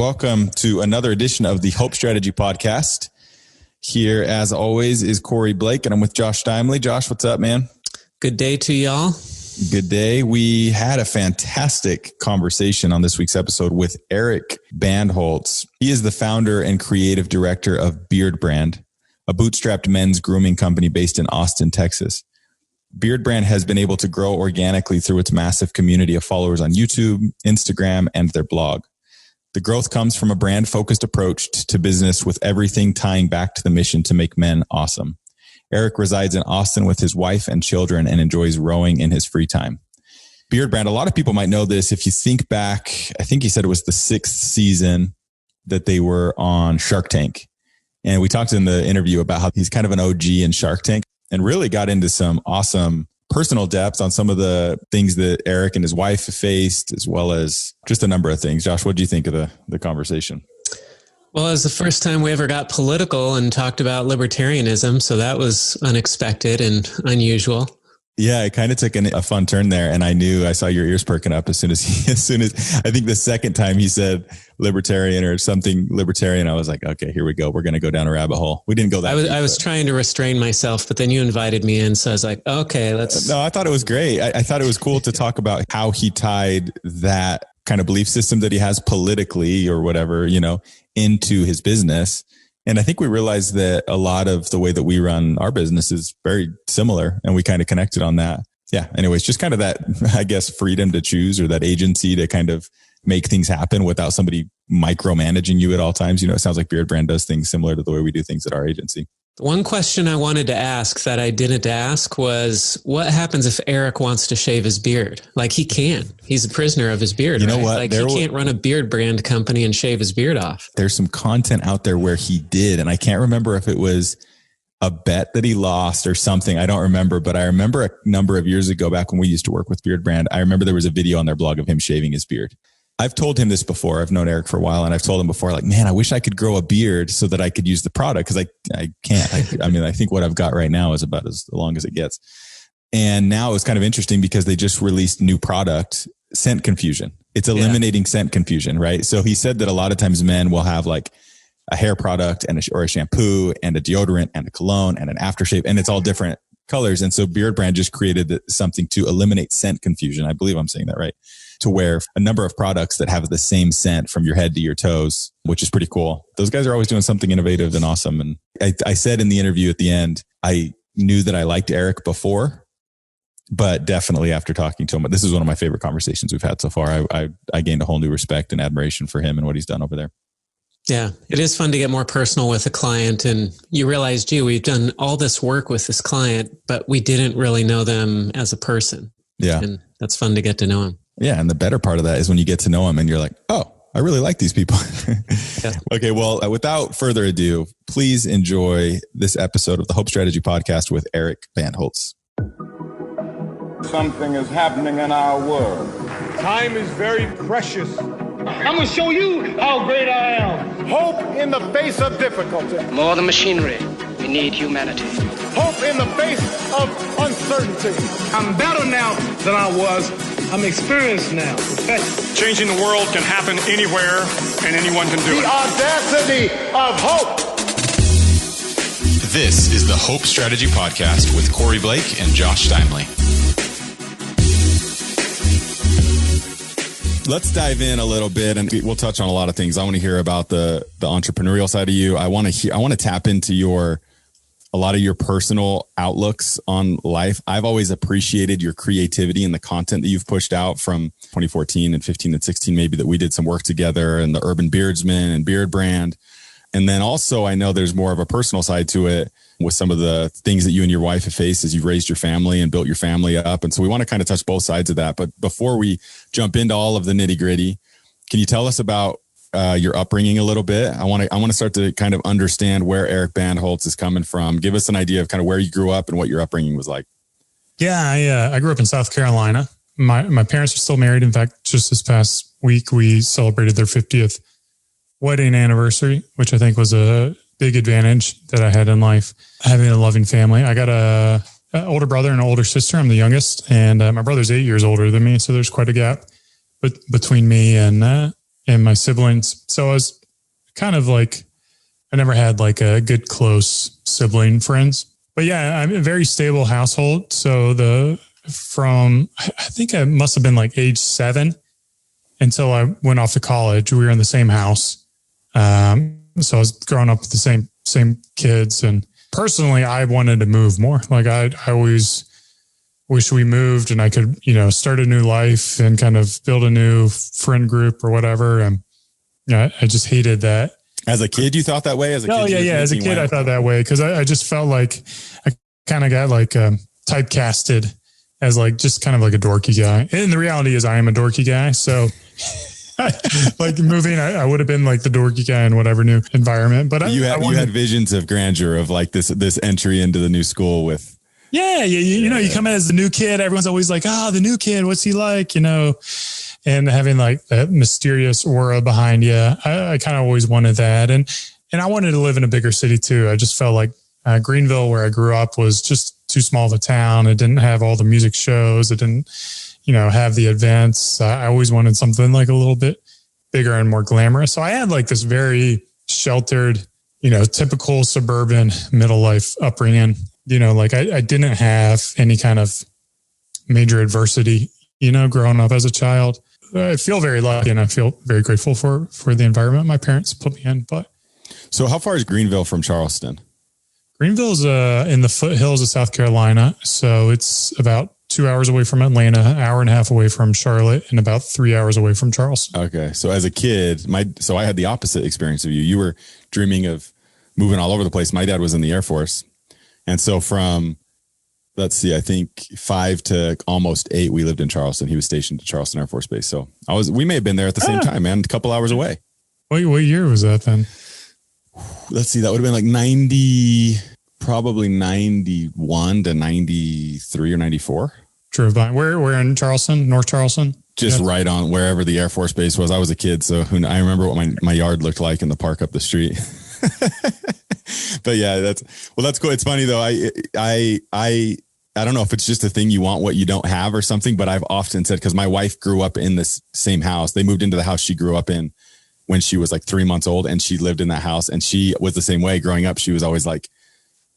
Welcome to another edition of the Hope Strategy Podcast. Here, as always, is Corey Blake, and I'm with Josh Steimley. Josh, what's up, man? Good day to y'all. Good day. We had a fantastic conversation on this week's episode with Eric Bandholz. He is the founder and creative director of Beardbrand, a bootstrapped men's grooming company based in Austin, Texas. Beardbrand has been able to grow organically through its massive community of followers on YouTube, Instagram, and their blog. The growth comes from a brand-focused approach to business with everything tying back to the mission to make men awesome. Eric resides in Austin with his wife and children and enjoys rowing in his free time. Beardbrand, a lot of people might know this. If you think back, I think he said it was the 6th season that they were on Shark Tank. And we talked in the interview about how he's kind of an OG in Shark Tank and really got into some awesome personal depth on some of the things that Eric and his wife faced, as well as just a number of things. Josh, what do you think of the conversation? Well, it was the first time we ever got political and talked about libertarianism, so that was unexpected and unusual. Yeah, it kind of took a fun turn there, and I saw your ears perking up as soon as I think the second time he said libertarian or something libertarian, I was like, okay, here we go. We're going to go down a rabbit hole. We didn't go that deep. I was trying to restrain myself, but then you invited me in, so I was like, okay, let's. No, I thought it was great. I thought it was cool to talk about how he tied that kind of belief system that he has politically or whatever, into his business. And I think we realized that a lot of the way that we run our business is very similar, and we kind of connected on that. Yeah. Anyways, just kind of that, I guess, freedom to choose, or that agency to kind of make things happen without somebody micromanaging you at all times. It sounds like Beardbrand does things similar to the way we do things at our agency. One question I wanted to ask that I didn't ask was, what happens if Eric wants to shave his beard? Like, he can. He's a prisoner of his beard. You know what? Like, he can't run a Beardbrand company and shave his beard off. There's some content out there where he did, and I can't remember if it was a bet that he lost or something. I don't remember, but I remember a number of years ago, back when we used to work with Beardbrand, I remember there was a video on their blog of him shaving his beard. I've told him this before. I've known Eric for a while, and I've told him before, like, man, I wish I could grow a beard so that I could use the product, because I can't. I think what I've got right now is about as long as it gets. And now it's kind of interesting because they just released new product, scent confusion. It's eliminating scent confusion, right? So he said that a lot of times men will have like a hair product or a shampoo and a deodorant and a cologne and an aftershave, and it's all different colors. And so Beardbrand just created something to eliminate scent confusion. I believe I'm saying that right. To where a number of products that have the same scent from your head to your toes, which is pretty cool. Those guys are always doing something innovative and awesome. And I said in the interview at the end, I knew that I liked Eric before, but definitely after talking to him, this is one of my favorite conversations we've had so far. I gained a whole new respect and admiration for him and what he's done over there. Yeah, it is fun to get more personal with a client, and you realize, gee, we've done all this work with this client, but we didn't really know them as a person. Yeah. And that's fun to get to know him. Yeah. And the better part of that is when you get to know them and you're like, oh, I really like these people. Yeah. Okay. Well, without further ado, please enjoy this episode of the Hope Strategy Podcast with Eric Bandholz. Something is happening in our world. Time is very precious. I'm going to show you how great I am. Hope in the face of difficulty. More than machinery, we need humanity. Hope in the face of uncertainty. I'm better now than I was. I'm experienced now. Changing the world can happen anywhere, and anyone can do it. The audacity of hope. This is the Hope Strategy Podcast with Corey Blake and Josh Steimley. Let's dive in a little bit, and we'll touch on a lot of things. I want to hear about the entrepreneurial side of you. I want to tap into a lot of your personal outlooks on life. I've always appreciated your creativity and the content that you've pushed out from 2014 and 15 and 16, maybe, that we did some work together, and the Urban Beardsman and Beardbrand. And then also, I know there's more of a personal side to it with some of the things that you and your wife have faced as you've raised your family and built your family up. And so we want to kind of touch both sides of that. But before we jump into all of the nitty gritty, can you tell us about your upbringing a little bit? I want to start to kind of understand where Eric Bandholz is coming from. Give us an idea of kind of where you grew up and what your upbringing was like. Yeah, I grew up in South Carolina. My parents are still married. In fact, just this past week, we celebrated their 50th wedding anniversary, which I think was a big advantage that I had in life, having a loving family. I got an older brother and an older sister. I'm the youngest, and my brother's 8 years older than me, so there's quite a gap between me and and my siblings. So I was kind of like, I never had like a good close sibling friends. But yeah, I'm a very stable household. So I think I must have been like age 7 until I went off to college. We were in the same house. So I was growing up with the same kids. And personally, I wanted to move more. Like I always wish we moved and I could, start a new life and kind of build a new friend group or whatever. And I just hated that. As a kid, you thought that way? As a kid, as a kid, I thought that way because I just felt like I kind of got like typecasted as like just kind of like a dorky guy. And the reality is I am a dorky guy. So like moving, I would have been like the dorky guy in whatever new environment. But you had visions of grandeur of like this entry into the new school with. Yeah. You come in as the new kid. Everyone's always like, the new kid, what's he like? And having like that mysterious aura behind you. I kind of always wanted that. And I wanted to live in a bigger city too. I just felt like Greenville, where I grew up, was just too small of a town. It didn't have all the music shows. It didn't, have the events. I always wanted something like a little bit bigger and more glamorous. So I had like this very sheltered, typical suburban middle life upbringing. Like I didn't have any kind of major adversity, growing up as a child. I feel very lucky and I feel very grateful for the environment my parents put me in. But so how far is Greenville from Charleston? Greenville's in the foothills of South Carolina. So it's about 2 hours away from Atlanta, an hour and a half away from Charlotte, and about 3 hours away from Charleston. Okay. So as a kid, I had the opposite experience of you. You were dreaming of moving all over the place. My dad was in the Air Force. And so from, I think 5 to almost 8, we lived in Charleston. He was stationed at Charleston Air Force Base. So we may have been there at the same time, man, a couple hours away. What year was that then? Let's see. That would have been like probably 91 to 93 or 94. Drove by. We're in Charleston, North Charleston. Just right on wherever the Air Force Base was. I was a kid, so I remember what my yard looked like in the park up the street. But yeah, that's cool. It's funny though. I don't know if it's just a thing you want what you don't have or something, but I've often said, because my wife grew up in this same house. They moved into the house she grew up in when she was like 3 months old, and she lived in that house, and she was the same way growing up. She was always like,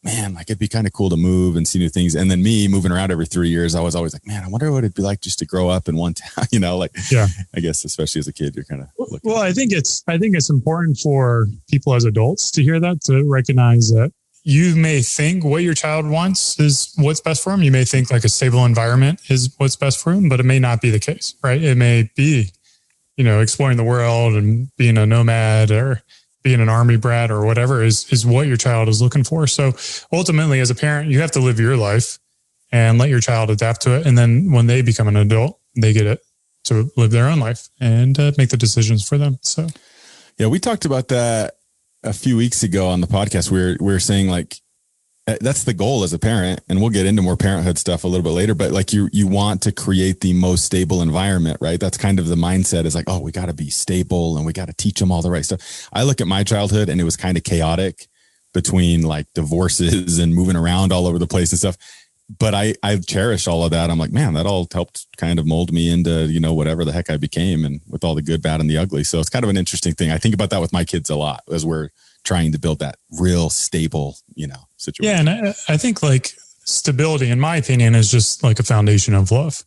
man, like it'd be kind of cool to move and see new things. And then me moving around every 3 years, I was always like, man, I wonder what it'd be like just to grow up in one town, yeah. I guess, especially as a kid, you're kind of looking. Well, I think it's important for people as adults to hear that, to recognize that you may think what your child wants is what's best for them. You may think like a stable environment is what's best for them, but it may not be the case, right? It may be, exploring the world and being a nomad or being an army brat or whatever is what your child is looking for. So ultimately, as a parent, you have to live your life and let your child adapt to it. And then when they become an adult, they get it to live their own life and make the decisions for them. So, yeah, we talked about that a few weeks ago on the podcast. We were saying like, that's the goal as a parent, and we'll get into more parenthood stuff a little bit later, but like you want to create the most stable environment, right? That's kind of the mindset, is like, oh, we got to be stable and we got to teach them all the right stuff. I look at my childhood and it was kind of chaotic between like divorces and moving around all over the place and stuff. But I've cherished all of that. I'm like, man, that all helped kind of mold me into, whatever the heck I became, and with all the good, bad, and the ugly. So it's kind of an interesting thing. I think about that with my kids a lot as we're trying to build that real stable, situation. Yeah. And I think like stability, in my opinion, is just like a foundation of love,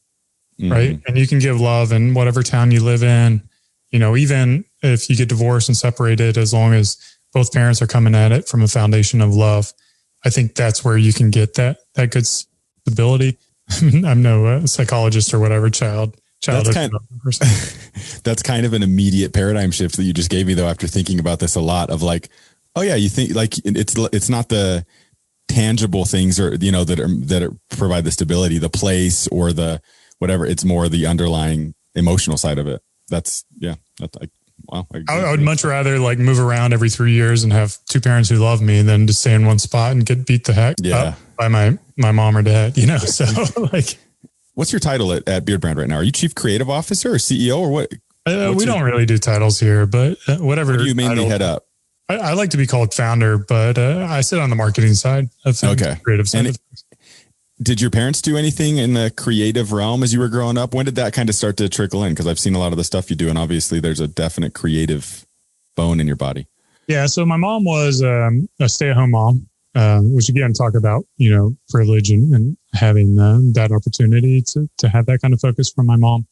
right? And you can give love in whatever town you live in, even if you get divorced and separated, as long as both parents are coming at it from a foundation of love. I think that's where you can get that good stability. I'm no psychologist or whatever, that's kind of an immediate paradigm shift that you just gave me, though, after thinking about this a lot, of like, oh yeah, you think like it's not the tangible things or that provide the stability, the place or the whatever. It's more the underlying emotional side of it. I would much rather like move around every 3 years and have two parents who love me than to stay in one spot and get beat the heck up by my mom or dad, So like, what's your title at Beardbrand right now? Are you Chief Creative Officer or CEO or what? We don't really do titles here, but whatever. What do you mainly head up? I like to be called founder, but I sit on the marketing side of things, creative side of things. Did your parents do anything in the creative realm as you were growing up? When did that kind of start to trickle in? Because I've seen a lot of the stuff you do, and obviously there's a definite creative bone in your body. Yeah. So my mom was a stay-at-home mom, which again, talk about, privilege and having that opportunity to have that kind of focus from my mom.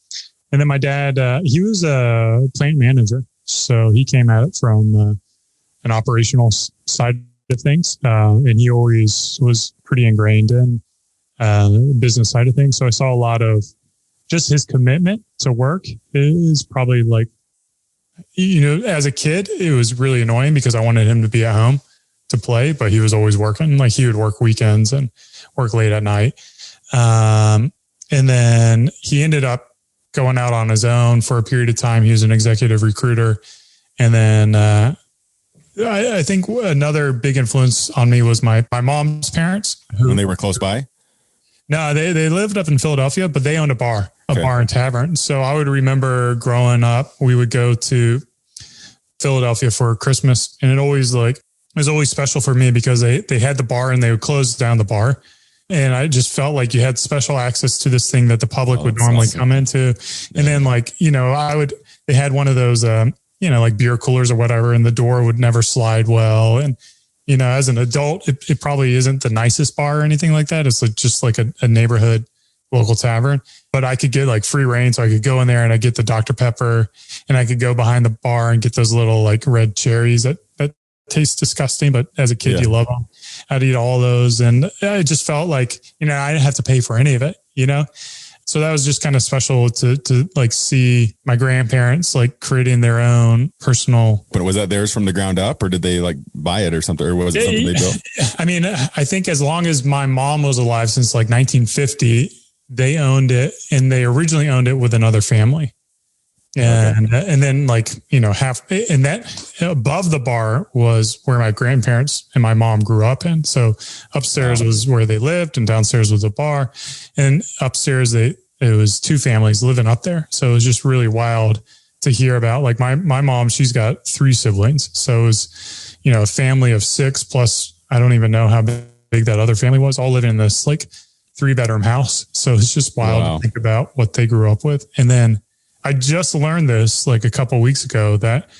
And then my dad, he was a plant manager. So he came at it from an operational side of things. And he always was pretty ingrained in business side of things. So I saw a lot of just his commitment to work is probably like, as a kid, it was really annoying because I wanted him to be at home to play, but he was always working. Like he would work weekends and work late at night. And then he ended up going out on his own for a period of time. He was an executive recruiter. And then I think another big influence on me was my mom's parents. When they were close by? No, they lived up in Philadelphia, but they owned a bar and tavern. So I would remember growing up, we would go to Philadelphia for Christmas, and it was always special for me because they had the bar and they would close down the bar. And I just felt like you had special access to this thing that the public would normally come into. And then they had one of those, like beer coolers or whatever, and the door would never slide well. And, as an adult, it probably isn't the nicest bar or anything like that. It's just like a neighborhood local tavern, but I could get like free reign. So I could go in there and I get the Dr. Pepper, and I could go behind the bar and get those little like red cherries that taste disgusting, but as a kid, you love them. I'd eat all those. And I just felt like, I didn't have to pay for any of it, So that was just kind of special to like see my grandparents like creating their own personal. But was that theirs from the ground up, or did they like buy it or something? Or was it something they built? I mean, I think as long as my mom was alive since like 1950, they owned it, and they originally owned it with another family. And then half, and that above the bar was where my grandparents and my mom grew up in. So upstairs was where they lived, and downstairs was a bar, and upstairs it was two families living up there. So it was just really wild to hear about. Like my mom, she's got 3 siblings. So it was, a family of 6 plus, I don't even know how big that other family was, all living in this like 3-bedroom house. So it's just wild to think about what they grew up with. And then I just learned this like a couple of weeks ago that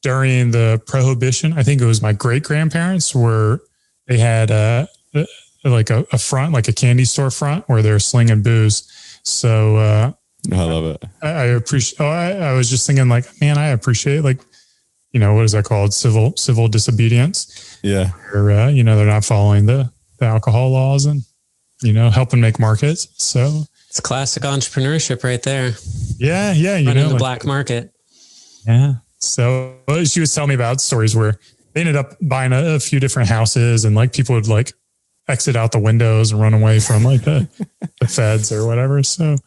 during the Prohibition, I think it was my great grandparents they had a front, like a candy store front where they're slinging booze. So I love it. I appreciate. I was just thinking like, man, I appreciate like, what is that called? Civil disobedience. Yeah. Or they're not following the alcohol laws and helping make markets. So. It's classic entrepreneurship right there. Yeah. Running the black market. Yeah. So she was telling me about stories where they ended up buying a few different houses, and like people would like exit out the windows and run away from like the feds or whatever. So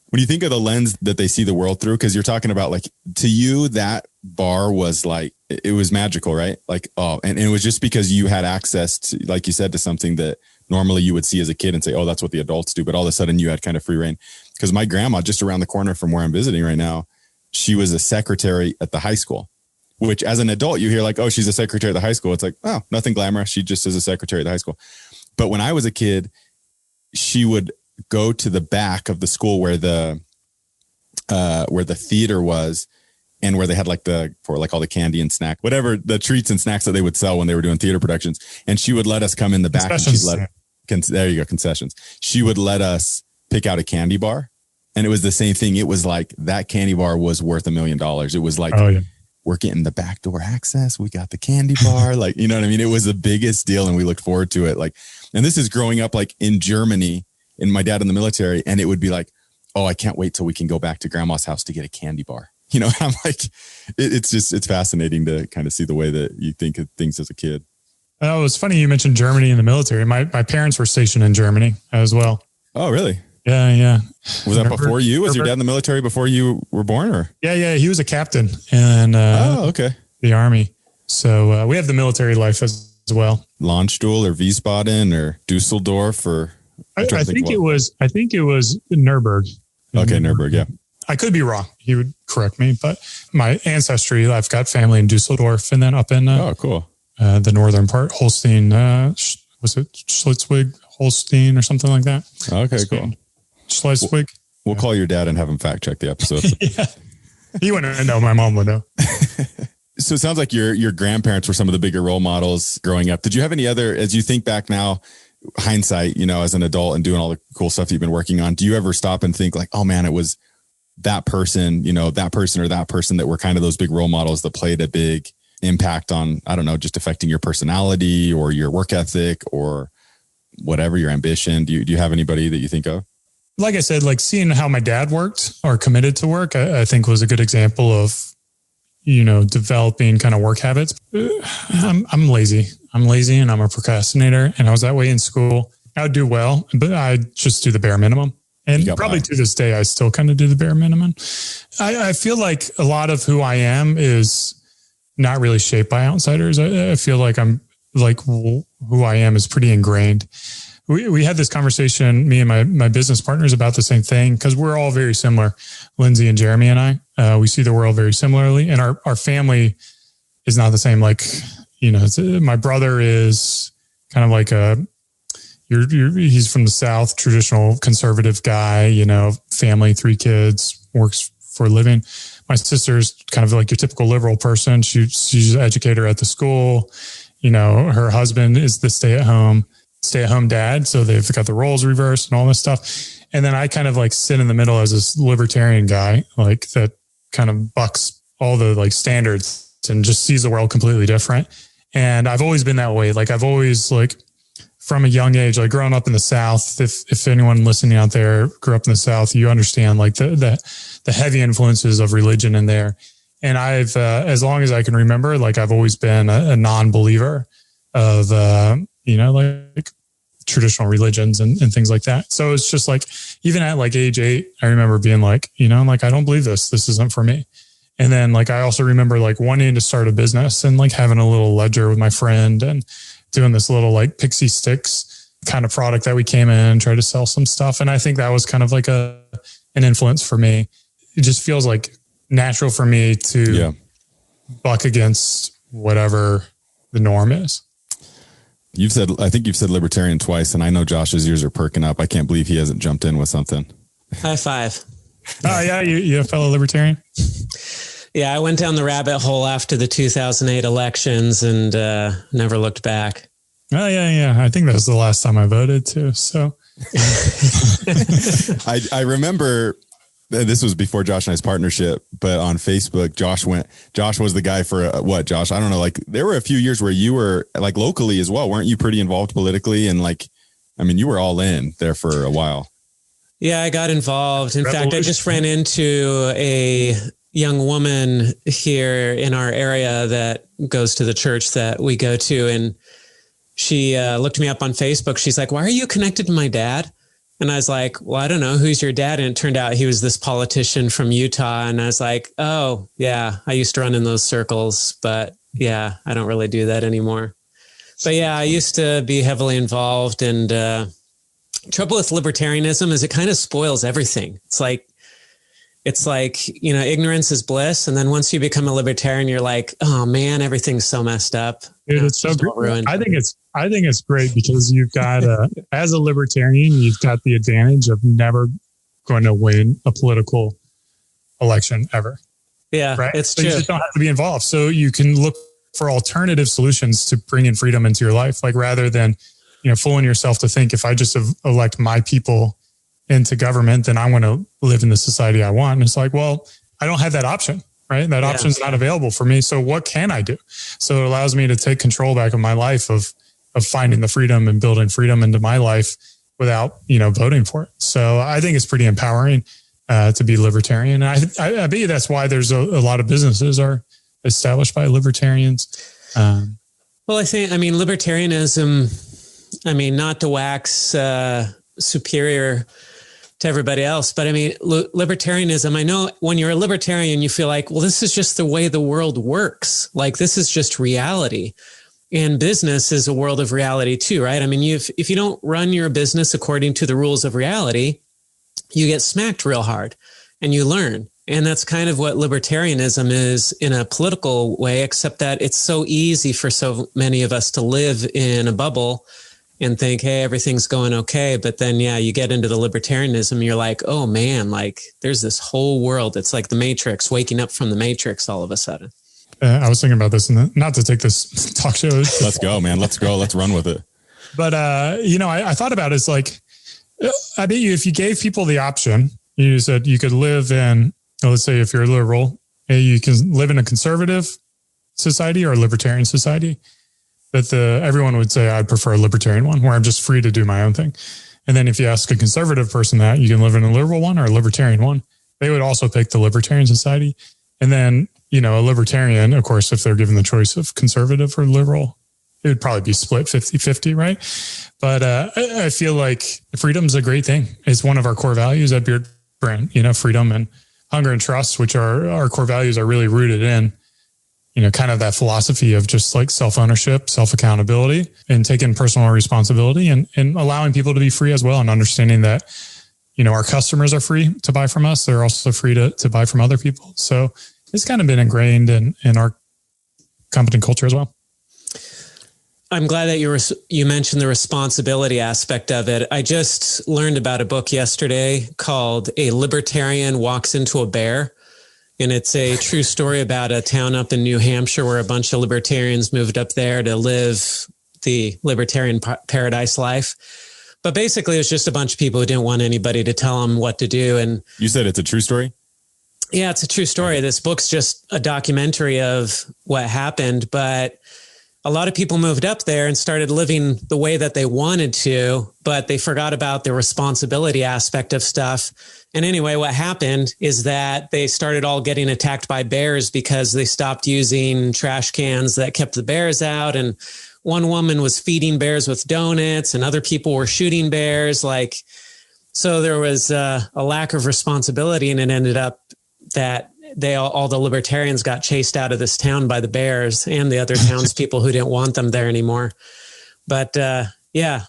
when you think of the lens that they see the world through, because you're talking about like, to you, that bar was like, it was magical, right? Like, and it was just because you had access to, like you said, to something that normally you would see as a kid and say, oh, that's what the adults do. But all of a sudden you had kind of free reign. Because my grandma, just around the corner from where I'm visiting right now, she was a secretary at the high school, which as an adult, you hear like, oh, she's a secretary at the high school. It's like, oh, nothing glamorous. She just is a secretary at the high school. But when I was a kid, she would go to the back of the school where the theater was, and where they had like all the candy and snack, whatever the treats and snacks that they would sell when they were doing theater productions. And she would let us come in the back. There you go. Concessions. She would let us pick out a candy bar. And it was the same thing. It was like that candy bar was worth $1 million. It was like, we're getting the backdoor access. We got the candy bar. Like, you know what I mean? It was the biggest deal, and we looked forward to it. Like, and this is growing up like in Germany, and my dad in the military. And it would be like, oh, I can't wait till we can go back to grandma's house to get a candy bar. I'm like, it's fascinating to kind of see the way that you think of things as a kid. Oh, it's funny you mentioned Germany in the military. My parents were stationed in Germany as well. Oh, really? Yeah. Was that before you? Was your dad in the military before you were born, or? Yeah. He was a captain in the Army. So we have the military life as well. Landstuhl or Wiesbaden or Dusseldorf or? I think it was Nuremberg. Okay, Nuremberg. Yeah. I could be wrong. He would correct me, but my ancestry, I've got family in Dusseldorf, and then up in cool. The northern part, Holstein, was it Schleswig Holstein or something like that. Okay, cool. Schleswig. We'll call your dad and have him fact check the episode. Yeah. He wouldn't know. My mom would know. So it sounds like your grandparents were some of the bigger role models growing up. Did you have any other, as you think back now, hindsight, as an adult and doing all the cool stuff you've been working on, do you ever stop and think like, oh man, it was that person, that person or that person that were kind of those big role models that played a big impact on, I don't know, just affecting your personality or your work ethic or whatever, your ambition? Do you have anybody that you think of? Like I said, like seeing how my dad worked or committed to work, I think was a good example of, developing kind of work habits. I'm lazy. And I'm a procrastinator. And I was that way in school. I would do well, but I just do the bare minimum. And probably to this day, I still kind of do the bare minimum. I feel like a lot of who I am is not really shaped by outsiders. I feel like I'm like who I am is pretty ingrained. We had this conversation, me and my business partners, about the same thing because we're all very similar. Lindsay and Jeremy and I, we see the world very similarly, and our family is not the same. Like, my brother is kind of like he's from the South, traditional conservative guy, family, 3 kids, works for a living. My sister's kind of like your typical liberal person. She's an educator at the school. Her husband is the stay-at-home dad. So they've got the roles reversed and all this stuff. And then I kind of like sit in the middle as this libertarian guy, like that kind of bucks all the like standards and just sees the world completely different. And I've always been that way. Like I've always like from a young age, like growing up in the South, if anyone listening out there grew up in the South, you understand like the heavy influences of religion in there. And I've, as long as I can remember, like I've always been a non-believer of, like traditional religions and things like that. So it's just like, even at like age 8, I remember being like, like, I don't believe this isn't for me. And then like, I also remember like wanting to start a business and like having a little ledger with my friend and doing this little like pixie sticks kind of product that we came in and tried to sell some stuff. And I think that was kind of like an influence for me. It just feels like natural for me to buck against whatever the norm is. I think you've said libertarian twice, and I know Josh's ears are perking up. I can't believe he hasn't jumped in with something. High five. Oh yeah. You a fellow libertarian? Yeah. I went down the rabbit hole after the 2008 elections and never looked back. Oh yeah. I think that was the last time I voted too. So I remember this was before Josh and I's partnership, but on Facebook, Josh was the guy for what, Josh? I don't know. Like there were a few years where you were like locally as well. Weren't you pretty involved politically? And like, I mean, you were all in there for a while. Yeah, I got involved. In fact, I just ran into a young woman here in our area that goes to the church that we go to. And she looked me up on Facebook. She's like, why are you connected to my dad? And I was like, well, I don't know. Who's your dad? And it turned out he was this politician from Utah. And I was like, oh, yeah, I used to run in those circles. But yeah, I don't really do that anymore. But yeah, I used to be heavily involved. And trouble with libertarianism is it kind of spoils everything. It's like, ignorance is bliss. And then once you become a libertarian, you're like, oh man, everything's so messed up. Dude, it's so ruined. I think it's great because you've got, as a libertarian, you've got the advantage of never going to win a political election ever. Yeah, right. It's so true. You just don't have to be involved. So you can look for alternative solutions to bring in freedom into your life. Like rather than, fooling yourself to think if I just elect my people into government, then I want to live in the society I want. And it's like, well, I don't have that option, right? That option's not available for me. So what can I do? So it allows me to take control back of my life of finding the freedom and building freedom into my life without, voting for it. So I think it's pretty empowering to be libertarian. And I bet you that's why there's a lot of businesses are established by libertarians. Well, libertarianism, not to wax superior to everybody else, but libertarianism, I know when you're a libertarian, you feel like, well, this is just the way the world works. Like this is just reality. And business is a world of reality too, right? If you don't run your business according to the rules of reality, you get smacked real hard and you learn. And that's kind of what libertarianism is in a political way, except that it's so easy for so many of us to live in a bubble and think, hey, everything's going okay. But then, you get into the libertarianism, you're like, oh man, like there's this whole world. It's like the Matrix, waking up from the Matrix all of a sudden. I was thinking about this, and not to take this talk show. Let's go, man. Let's go. Let's run with it. But, I thought about it. It's like, I bet you, if you gave people the option, you said you could live in, let's say if you're a liberal, you can live in a conservative society or a libertarian society. But everyone would say, I'd prefer a libertarian one where I'm just free to do my own thing. And then if you ask a conservative person that you can live in a liberal one or a libertarian one, they would also pick the libertarian society. And then, a libertarian, of course, if they're given the choice of conservative or liberal, it would probably be split 50-50, right? But I feel like freedom's a great thing. It's one of our core values at Beardbrand, freedom and hunger and trust, which are our core values, are really rooted in, kind of that philosophy of just like self-ownership, self-accountability, and taking personal responsibility and allowing people to be free as well. And understanding that, our customers are free to buy from us. They're also free to buy from other people. So it's kind of been ingrained in our company culture as well. I'm glad that you mentioned the responsibility aspect of it. I just learned about a book yesterday called A Libertarian Walks Into a Bear. And it's a true story about a town up in New Hampshire where a bunch of libertarians moved up there to live the libertarian paradise life. But basically, it was just a bunch of people who didn't want anybody to tell them what to do. And you said it's a true story? Yeah, it's a true story. This book's just a documentary of what happened. But a lot of people moved up there and started living the way that they wanted to, but they forgot about the responsibility aspect of stuff. And anyway, what happened is that they started all getting attacked by bears because they stopped using trash cans that kept the bears out. And one woman was feeding bears with donuts and other people were shooting bears. So there was a lack of responsibility, and it ended up that all the libertarians got chased out of this town by the bears and the other townspeople who didn't want them there anymore. But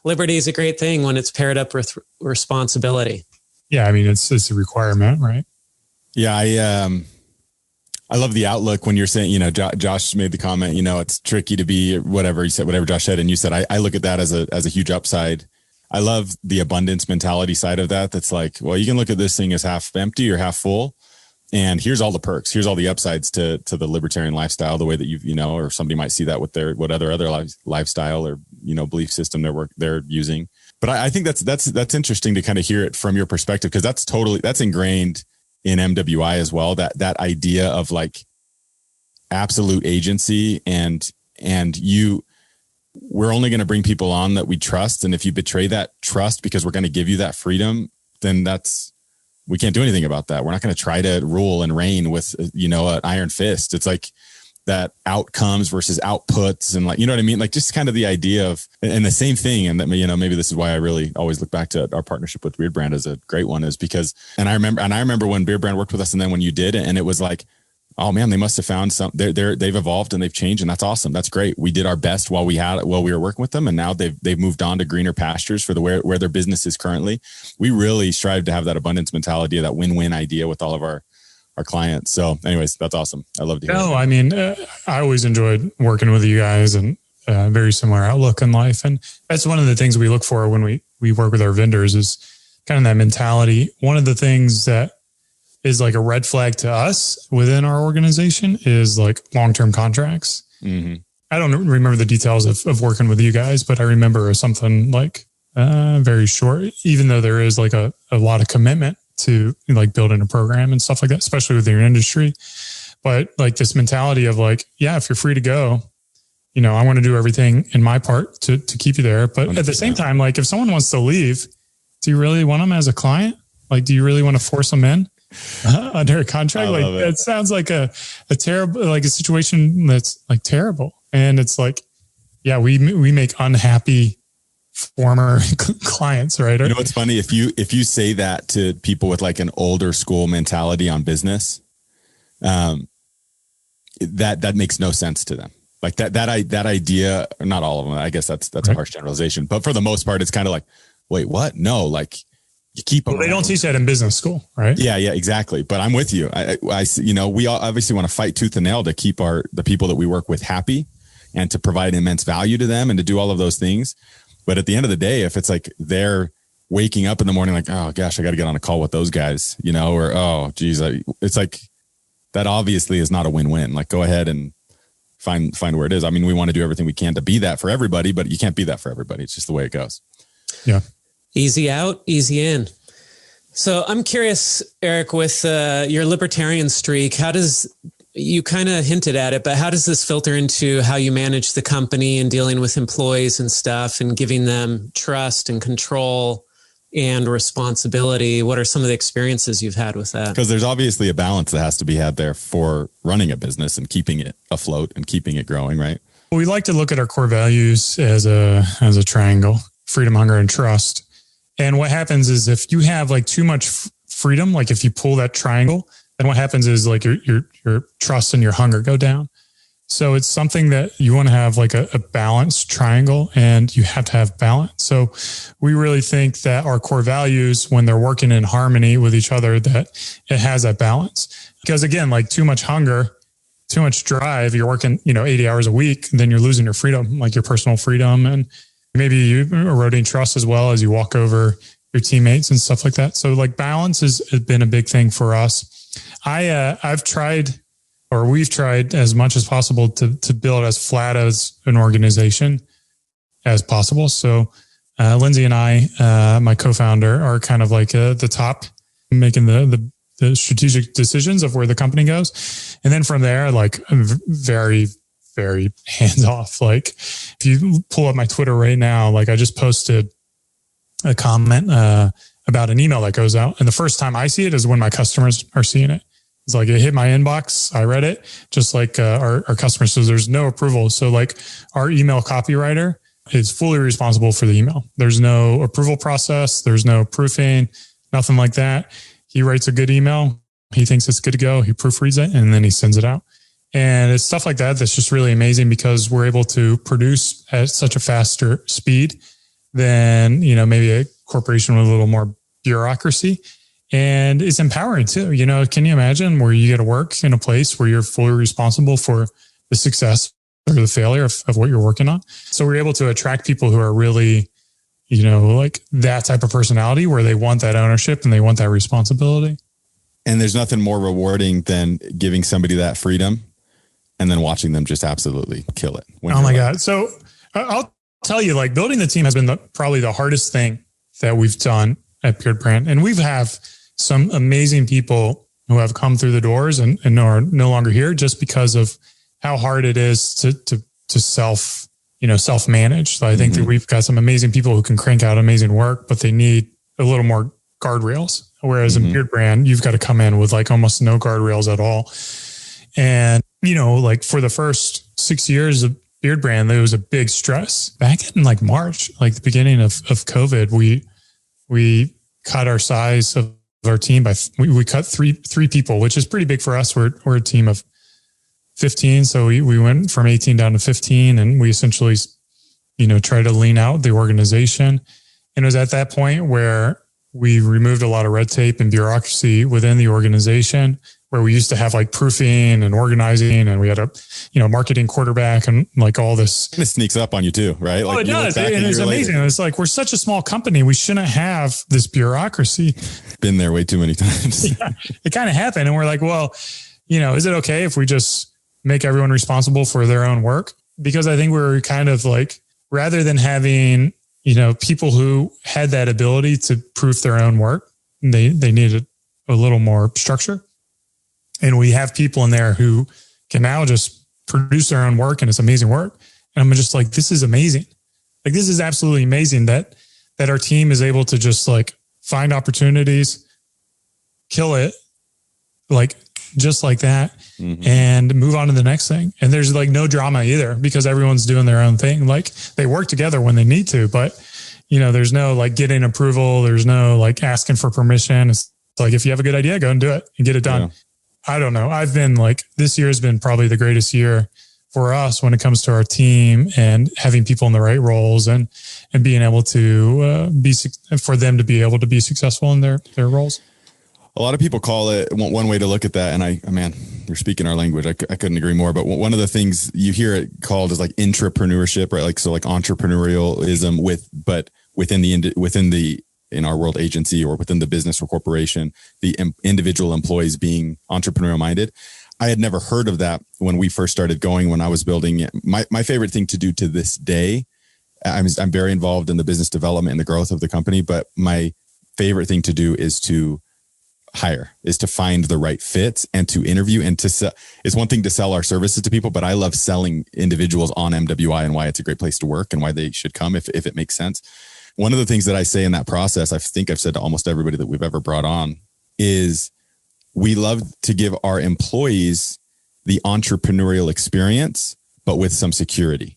liberty is a great thing when it's paired up with responsibility. Yeah, I mean, it's a requirement, right? Yeah, I love the outlook when you're saying, Josh made the comment, it's tricky to be whatever he said, whatever Josh said, and you said, I look at that as a huge upside. I love the abundance mentality side of that. That's like, well, you can look at this thing as half empty or half full. And here's all the perks. Here's all the upsides to the libertarian lifestyle, the way that or somebody might see that with their other lifestyle or belief system they're using. But I think that's interesting to kind of hear it from your perspective, because that's ingrained in MWI as well. That idea of like absolute agency and we're only going to bring people on that we trust, and if you betray that trust because we're going to give you that freedom, then we can't do anything about that. We're not going to try to rule and reign with, an iron fist. It's like that outcomes versus outputs. And like, you know what I mean? Like just kind of the idea of, and the same thing. And that, maybe this is why I really always look back to our partnership with Beardbrand as a great one, is because, and I remember when Beardbrand worked with us and then when you did, and it was like, oh man, they must have found they've evolved and they've changed, and that's awesome. That's great. We did our best while we were working with them, and now they've moved on to greener pastures for where their business is currently. We really strive to have that abundance mentality, that win-win idea with all of our clients. So anyways, that's awesome. I love to hear I mean, I always enjoyed working with you guys, and very similar outlook in life. And that's one of the things we look for when we work with our vendors, is kind of that mentality. One of the things that is like a red flag to us within our organization is like long-term contracts. Mm-hmm. I don't remember the details of working with you guys, but I remember something like very short, even though there is like a lot of commitment to like building a program and stuff like that, especially within your industry. But like this mentality of like, yeah, if you're free to go, I want to do everything in my part to keep you there. But 100%. At the same time, like if someone wants to leave, do you really want them as a client? Like, do you really want to force them in? Under a contract? Like that sounds like a terrible, like a situation that's like terrible. And it's like, yeah, we make unhappy former clients, right? You know what's funny? If you say that to people with like an older school mentality on business, that makes no sense to them. Like that idea, not all of them, I guess that's right. A harsh generalization, but for the most part, it's kind of like, wait, what? No, like you keep them. Well, they don't teach that in business school, right? Yeah, exactly. But I'm with you. We all obviously want to fight tooth and nail to keep the people that we work with happy and to provide immense value to them and to do all of those things. But at the end of the day, if it's like they're waking up in the morning, like, oh gosh, I got to get on a call with those guys, you know, or, oh geez, it's like, that obviously is not a win-win. Like, go ahead and find where it is. I mean, we want to do everything we can to be that for everybody, but you can't be that for everybody. It's just the way it goes. Yeah. Easy out, easy in. So I'm curious, Eric, with your libertarian streak, you kind of hinted at it, but how does this filter into how you manage the company and dealing with employees and stuff and giving them trust and control and responsibility? What are some of the experiences you've had with that? Because there's obviously a balance that has to be had there for running a business and keeping it afloat and keeping it growing, right? We like to look at our core values as a triangle: freedom, hunger, and trust. And what happens is if you have like too much freedom, like if you pull that triangle, then what happens is like your trust and your hunger go down. So it's something that you want to have like a balanced triangle, and you have to have balance. So we really think that our core values, when they're working in harmony with each other, that it has that balance. Because again, like too much hunger, too much drive, you're working, 80 hours a week, then you're losing your freedom, like your personal freedom. And maybe you're eroding trust as well as you walk over your teammates and stuff like that. So like balance has been a big thing for us. I've tried, or we've tried as much as possible to build as flat as an organization as possible. So Lindsay and I, my co-founder, are kind of like the top, making the strategic decisions of where the company goes. And then from there, like very, very hands off. Like if you pull up my Twitter right now, like I just posted a comment about an email that goes out. And the first time I see it is when my customers are seeing it. It's like it hit my inbox. I read it just like our customers. So there's no approval. So like our email copywriter is fully responsible for the email. There's no approval process. There's no proofing, nothing like that. He writes a good email. He thinks it's good to go. He proofreads it and then he sends it out. And it's stuff like that that's just really amazing because we're able to produce at such a faster speed than, maybe a corporation with a little more bureaucracy. And it's empowering too. Can you imagine where you get to work in a place where you're fully responsible for the success or the failure of what you're working on? So we're able to attract people who are really, like that type of personality where they want that ownership and they want that responsibility. And there's nothing more rewarding than giving somebody that freedom and then watching them just absolutely kill it. Oh my God. So I'll tell you, like building the team has been probably the hardest thing that we've done at Beardbrand. And we've have some amazing people who have come through the doors and are no longer here just because of how hard it is to self-manage. So I think that we've got some amazing people who can crank out amazing work, but they need a little more guardrails. Whereas in Beardbrand, you've got to come in with like almost no guardrails at all. And, like for the first 6 years of Beardbrand, there was a big stress. Back in like March, like the beginning of COVID, we cut our size of our team by, we cut three people, which is pretty big for us. We're a team of 15. So we went from 18 down to 15 and we essentially, try to lean out the organization. And it was at that point where we removed a lot of red tape and bureaucracy within the organization, where we used to have like proofing and organizing, and we had a, marketing quarterback and like all this. And it sneaks up on you too, right? Oh, it does. And it's amazing. And it's like, we're such a small company. We shouldn't have this bureaucracy. Been there way too many times. Yeah, it kind of happened. And we're like, well, is it okay if we just make everyone responsible for their own work? Because I think we're kind of like, rather than having, people who had that ability to proof their own work, they needed a little more structure. And we have people in there who can now just produce their own work, and it's amazing work. And I'm just like, this is amazing. Like, this is absolutely amazing that our team is able to just like find opportunities, kill it, like just like that, and move on to the next thing. And there's like no drama either because everyone's doing their own thing. Like they work together when they need to, but there's no like getting approval. There's no like asking for permission. It's like, if you have a good idea, go and do it and get it done. Yeah. I don't know. I've been like, this year has been probably the greatest year for us when it comes to our team and having people in the right roles and being able to for them to be able to be successful in their roles. A lot of people call it one way to look at that. And man, you're speaking our language. I couldn't agree more. But one of the things you hear it called is like intrapreneurship, right? Like, so like entrepreneurialism within the, in our world, agency, or within the business or corporation, the individual employees being entrepreneurial minded. I had never heard of that when we first started going, when I was building it. My favorite thing to do to this day, I'm very involved in the business development and the growth of the company, but my favorite thing to do is to hire, is to find the right fits and to interview and to sell. It's one thing to sell our services to people, but I love selling individuals on MWI and why it's a great place to work and why they should come if it makes sense. One of the things that I say in that process, I think I've said to almost everybody that we've ever brought on, is we love to give our employees the entrepreneurial experience, but with some security.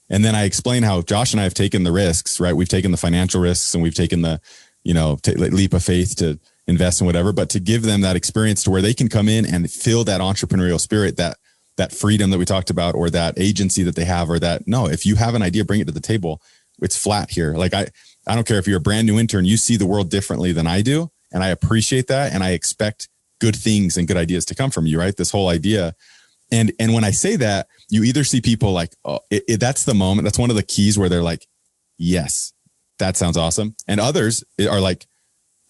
And then I explain how Josh and I have taken the risks, right? We've taken the financial risks and we've taken the, leap of faith to invest in whatever, but to give them that experience to where they can come in and feel that entrepreneurial spirit, that freedom that we talked about, or that agency that they have, or that, no, if you have an idea, bring it to the table. It's flat here. Like, I don't care if you're a brand new intern, you see the world differently than I do. And I appreciate that. And I expect good things and good ideas to come from you, right? This whole idea. And when I say that, you either see people like, oh, that's the moment. That's one of the keys where they're like, yes, that sounds awesome. And others are like,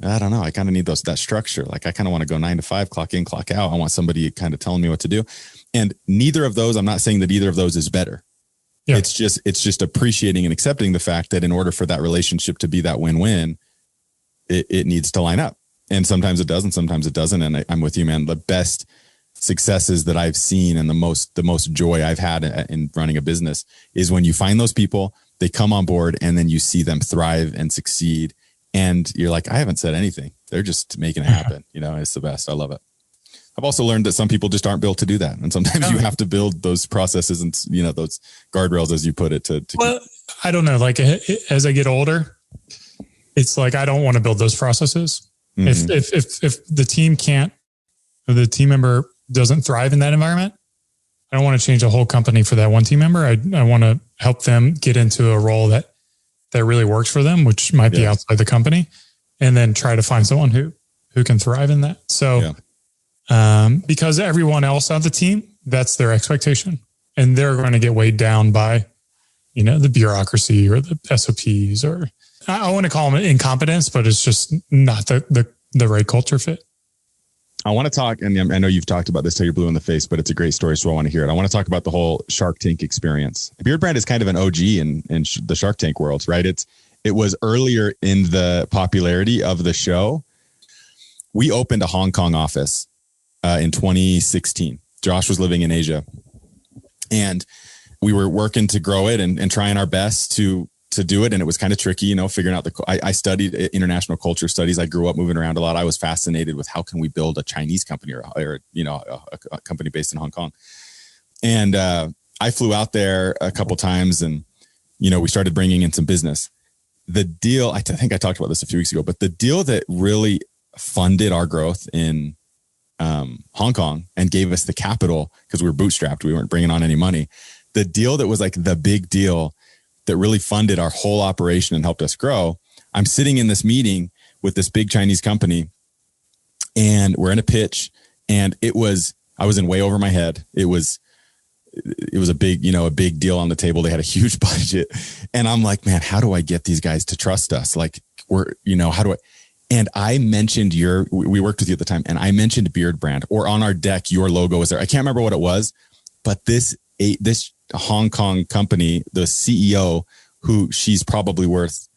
I don't know. I kind of need that structure. Like, I kind of want to go 9 to 5, clock in, clock out. I want somebody kind of telling me what to do. And neither of those, I'm not saying that either of those is better. Yeah. It's just appreciating and accepting the fact that in order for that relationship to be that win-win, it needs to line up. And sometimes it does, and sometimes it doesn't. And I'm with you, man. The best successes that I've seen and the most joy I've had in running a business is when you find those people, they come on board, and then you see them thrive and succeed. And you're like, I haven't said anything. They're just making it happen. It's the best. I love it. I've also learned that some people just aren't built to do that. And sometimes you have to build those processes and, those guardrails, as you put it, to well, I don't know. Like, as I get older, it's like, I don't want to build those processes. Mm-hmm. If the team can't, if the team member doesn't thrive in that environment, I don't want to change the whole company for that one team member. I want to help them get into a role that really works for them, which might be outside the company, and then try to find someone who can thrive in that. So, because everyone else on the team, that's their expectation, and they're going to get weighed down by, the bureaucracy or the SOPs, or I want to call them incompetence, but it's just not the right culture fit. I want to talk, and I know you've talked about this till you're blue in the face, but it's a great story, so I want to hear it. I want to talk about the whole Shark Tank experience. Beardbrand is kind of an OG in the Shark Tank world, right? It was earlier in the popularity of the show. We opened a Hong Kong office in 2016. Josh was living in Asia, and we were working to grow it and trying our best to do it. And it was kind of tricky, figuring out I studied international culture studies. I grew up moving around a lot. I was fascinated with how can we build a Chinese company or a company based in Hong Kong. And I flew out there a couple times, and, we started bringing in some business. The deal, I think I talked about this a few weeks ago, but the deal that really funded our growth in Hong Kong and gave us the capital, because we were bootstrapped, we weren't bringing on any money. The deal that was like the big deal that really funded our whole operation and helped us grow. I'm sitting in this meeting with this big Chinese company, and we're in a pitch, and I was in way over my head. It was a big deal on the table. They had a huge budget, and I'm like, man, how do I get these guys to trust us? Like, how do I? And I mentioned we worked with you at the time, and I mentioned Beardbrand, or on our deck, your logo was there. I can't remember what it was, but this Hong Kong company, the CEO, who she's probably worth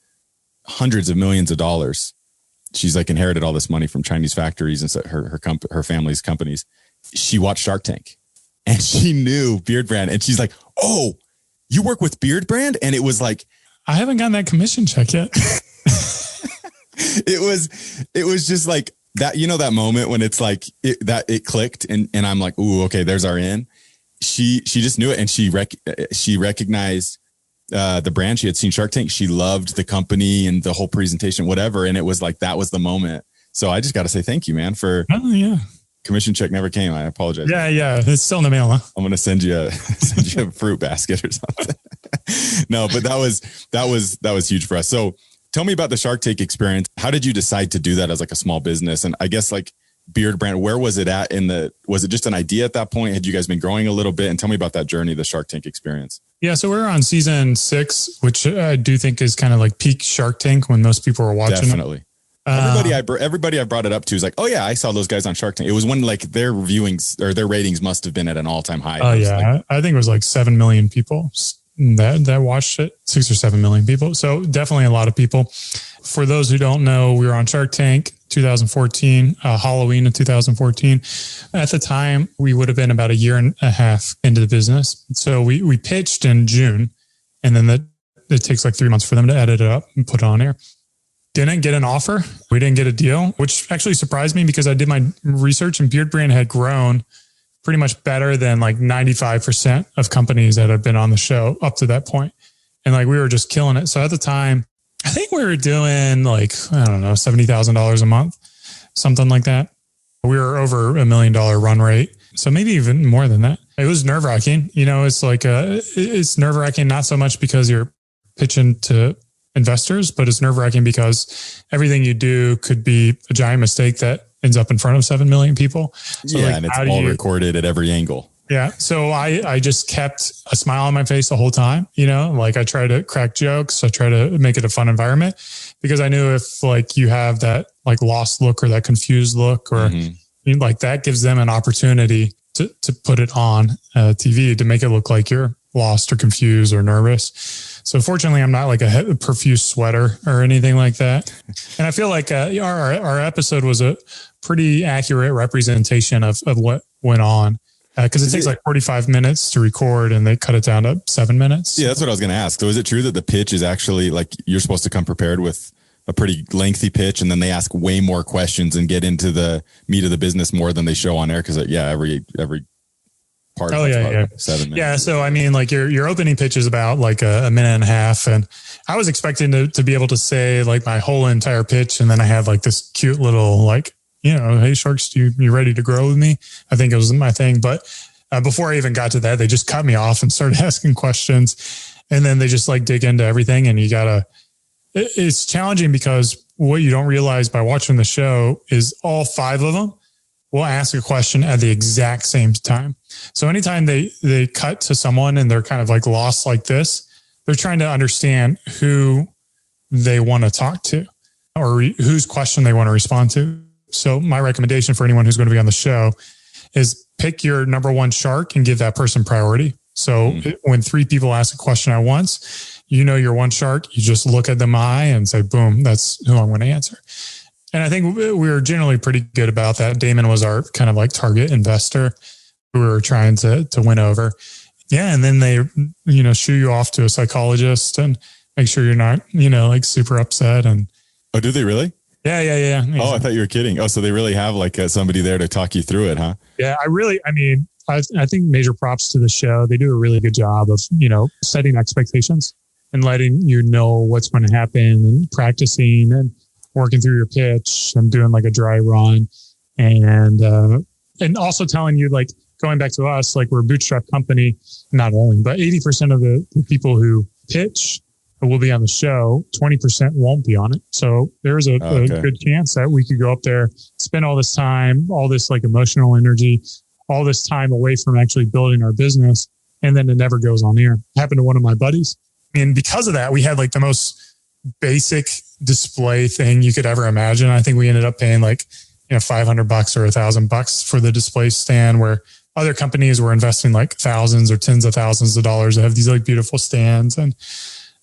hundreds of millions of dollars. She's like inherited all this money from Chinese factories and so her family's companies. She watched Shark Tank, and she knew Beardbrand, and she's like, "Oh, you work with Beardbrand?" And it was like, I haven't gotten that commission check yet. It was just like that, that moment when it's like it clicked, and I'm like, ooh, okay, there's our in. She just knew it, and she recognized the brand. She had seen Shark Tank. She loved the company and the whole presentation, whatever. And it was like, that was the moment. So I just got to say thank you, man, for commission check never came. I apologize. Yeah. It's still in the mail, huh? I'm going to send you a fruit basket or something. No, but that was huge for us. So tell me about the Shark Tank experience. How did you decide to do that as like a small business? And I guess like Beardbrand, where was it at was it just an idea at that point? Had you guys been growing a little bit? And tell me about that journey, the Shark Tank experience. Yeah. So we're on season 6, which I do think is kind of like peak Shark Tank when most people are watching. Definitely. Everybody I brought it up to is like, oh yeah, I saw those guys on Shark Tank. It was when like their viewings or their ratings must have been at an all-time high. Oh yeah. I think it was like 7 million people that watched it, 6 or 7 million people. So definitely a lot of people. For those who don't know, we were on Shark Tank 2014, Halloween of 2014. At the time, we would have been about a year and a half into the business. So we pitched in June, and then it takes like 3 months for them to edit it up and put it on air. Didn't get an offer. We didn't get a deal, which actually surprised me because I did my research and Beardbrand had grown pretty much better than like 95% of companies that have been on the show up to that point. And like, we were just killing it. So at the time, I think we were doing like, I don't know, $70,000 a month, something like that. We were over $1 million run rate. So maybe even more than that. It was nerve wracking. You know, it's like, it's nerve wracking, not so much because you're pitching to investors, but it's nerve wracking because everything you do could be a giant mistake that ends up in front of 7 million people. So and it's all recorded at every angle. Yeah. So I just kept a smile on my face the whole time, you know, like I try to crack jokes. I try to make it a fun environment because I knew if like you have that like lost look or that confused look or like that gives them an opportunity to put it on TV to make it look like you're lost or confused or nervous. So fortunately, I'm not like a profuse sweater or anything like that. And I feel like our episode was a pretty accurate representation of what went on. Because it takes like 45 minutes to record and they cut it down to 7 minutes. Yeah, that's what I was going to ask. So is it true that the pitch is actually like you're supposed to come prepared with a pretty lengthy pitch and then they ask way more questions and get into the meat of the business more than they show on air? Because every part of 7 minutes. Yeah. So, I mean, like your opening pitch is about like a minute and a half. And I was expecting to be able to say like my whole entire pitch. And then I had like this cute little like, you know, hey Sharks, you ready to grow with me? I think it was my thing. But before I even got to that, they just cut me off and started asking questions. And then they just like dig into everything. And it's challenging because what you don't realize by watching the show is all 5 of them will ask a question at the exact same time. So anytime they cut to someone and they're kind of like lost like this, they're trying to understand who they want to talk to or whose question they want to respond to. So my recommendation for anyone who's going to be on the show is pick your number one shark and give that person priority. So when 3 people ask a question at once, you know, your one shark, you just look at them eye and say, boom, that's who I'm going to answer. And I think we were generally pretty good about that. Damon was our kind of like target investor who we were trying to win over. Yeah. And then they, you know, shoo you off to a psychologist and make sure you're not, you know, like super upset. And oh, do they really? Yeah. Oh, I thought you were kidding. Oh, so they really have like somebody there to talk you through it, huh? Yeah, I think major props to the show. They do a really good job of, you know, setting expectations and letting you know what's going to happen and practicing and working through your pitch and doing like a dry run and also telling you like going back to us, like we're a bootstrap company, not only, but 80% of the people who pitch will be on the show, 20% won't be on it. So there's a good chance that we could go up there, spend all this time, all this like emotional energy, all this time away from actually building our business. And then it never goes on air. It happened to one of my buddies. And because of that, we had like the most basic display thing you could ever imagine. I think we ended up paying like, you know, $500 or $1,000 for the display stand where other companies were investing like thousands or tens of thousands of dollars to have these like beautiful stands. And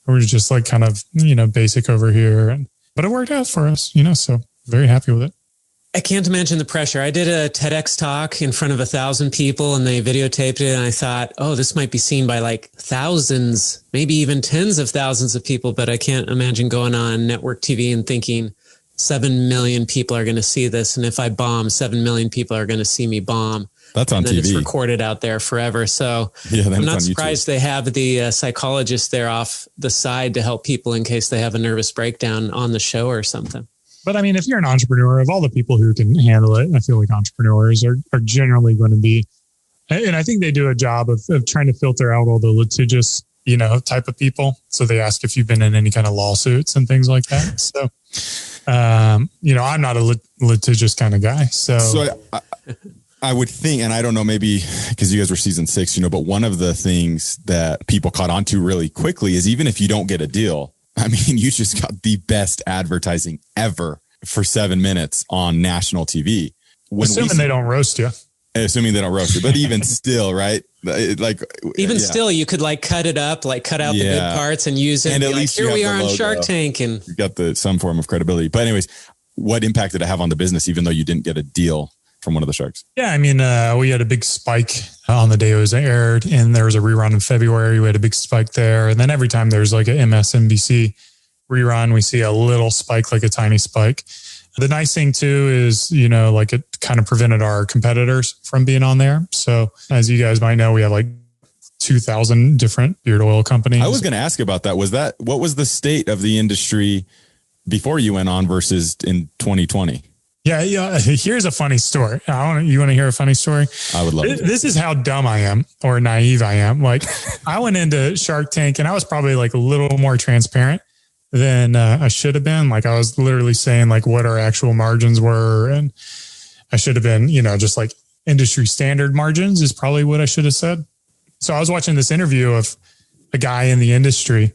we're just like kind of, you know, basic over here. But it worked out for us, you know, so very happy with it. I can't imagine the pressure. I did a TEDx talk in front of 1,000 people and they videotaped it. And I thought, oh, this might be seen by like thousands, maybe even tens of thousands of people. But I can't imagine going on network TV and thinking 7 million people are going to see this. And if I bomb, 7 million people are going to see me bomb. That's on TV. It's recorded out there forever. So I'm not surprised they have the psychologist there off the side to help people in case they have a nervous breakdown on the show or something. But I mean, if you're an entrepreneur, of all the people who can handle it, I feel like entrepreneurs are generally going to be, and I think they do a job of trying to filter out all the litigious type of people. So they ask if you've been in any kind of lawsuits and things like that. So, I'm not a litigious kind of guy. So I would think, and I don't know, maybe because you guys were season 6, but one of the things that people caught on to really quickly is even if you don't get a deal, I mean, you just got the best advertising ever for 7 minutes on national TV. Assuming they don't roast you. Assuming they don't roast you. But even still, right? Still, you could cut it up, cut out the good parts and use it. And at least here we are on Shark Tank. And you got some form of credibility. But anyways, what impact did it have on the business, even though you didn't get a deal from one of the sharks? Yeah, I mean, we had a big spike on the day it was aired, and there was a rerun in February. We had a big spike there. And then every time there's an MSNBC rerun, we see a little spike, a tiny spike. The nice thing too is, it kind of prevented our competitors from being on there. So as you guys might know, we have 2,000 different beard oil companies. I was going to ask about that. What was the state of the industry before you went on versus in 2020? Yeah. Here's a funny story. You want to hear a funny story? I would love it. This is how dumb I am or naive I am. I went into Shark Tank and I was probably a little more transparent than I should have been. I was literally saying what our actual margins were. And I should have been, just industry standard margins is probably what I should have said. So I was watching this interview of a guy in the industry,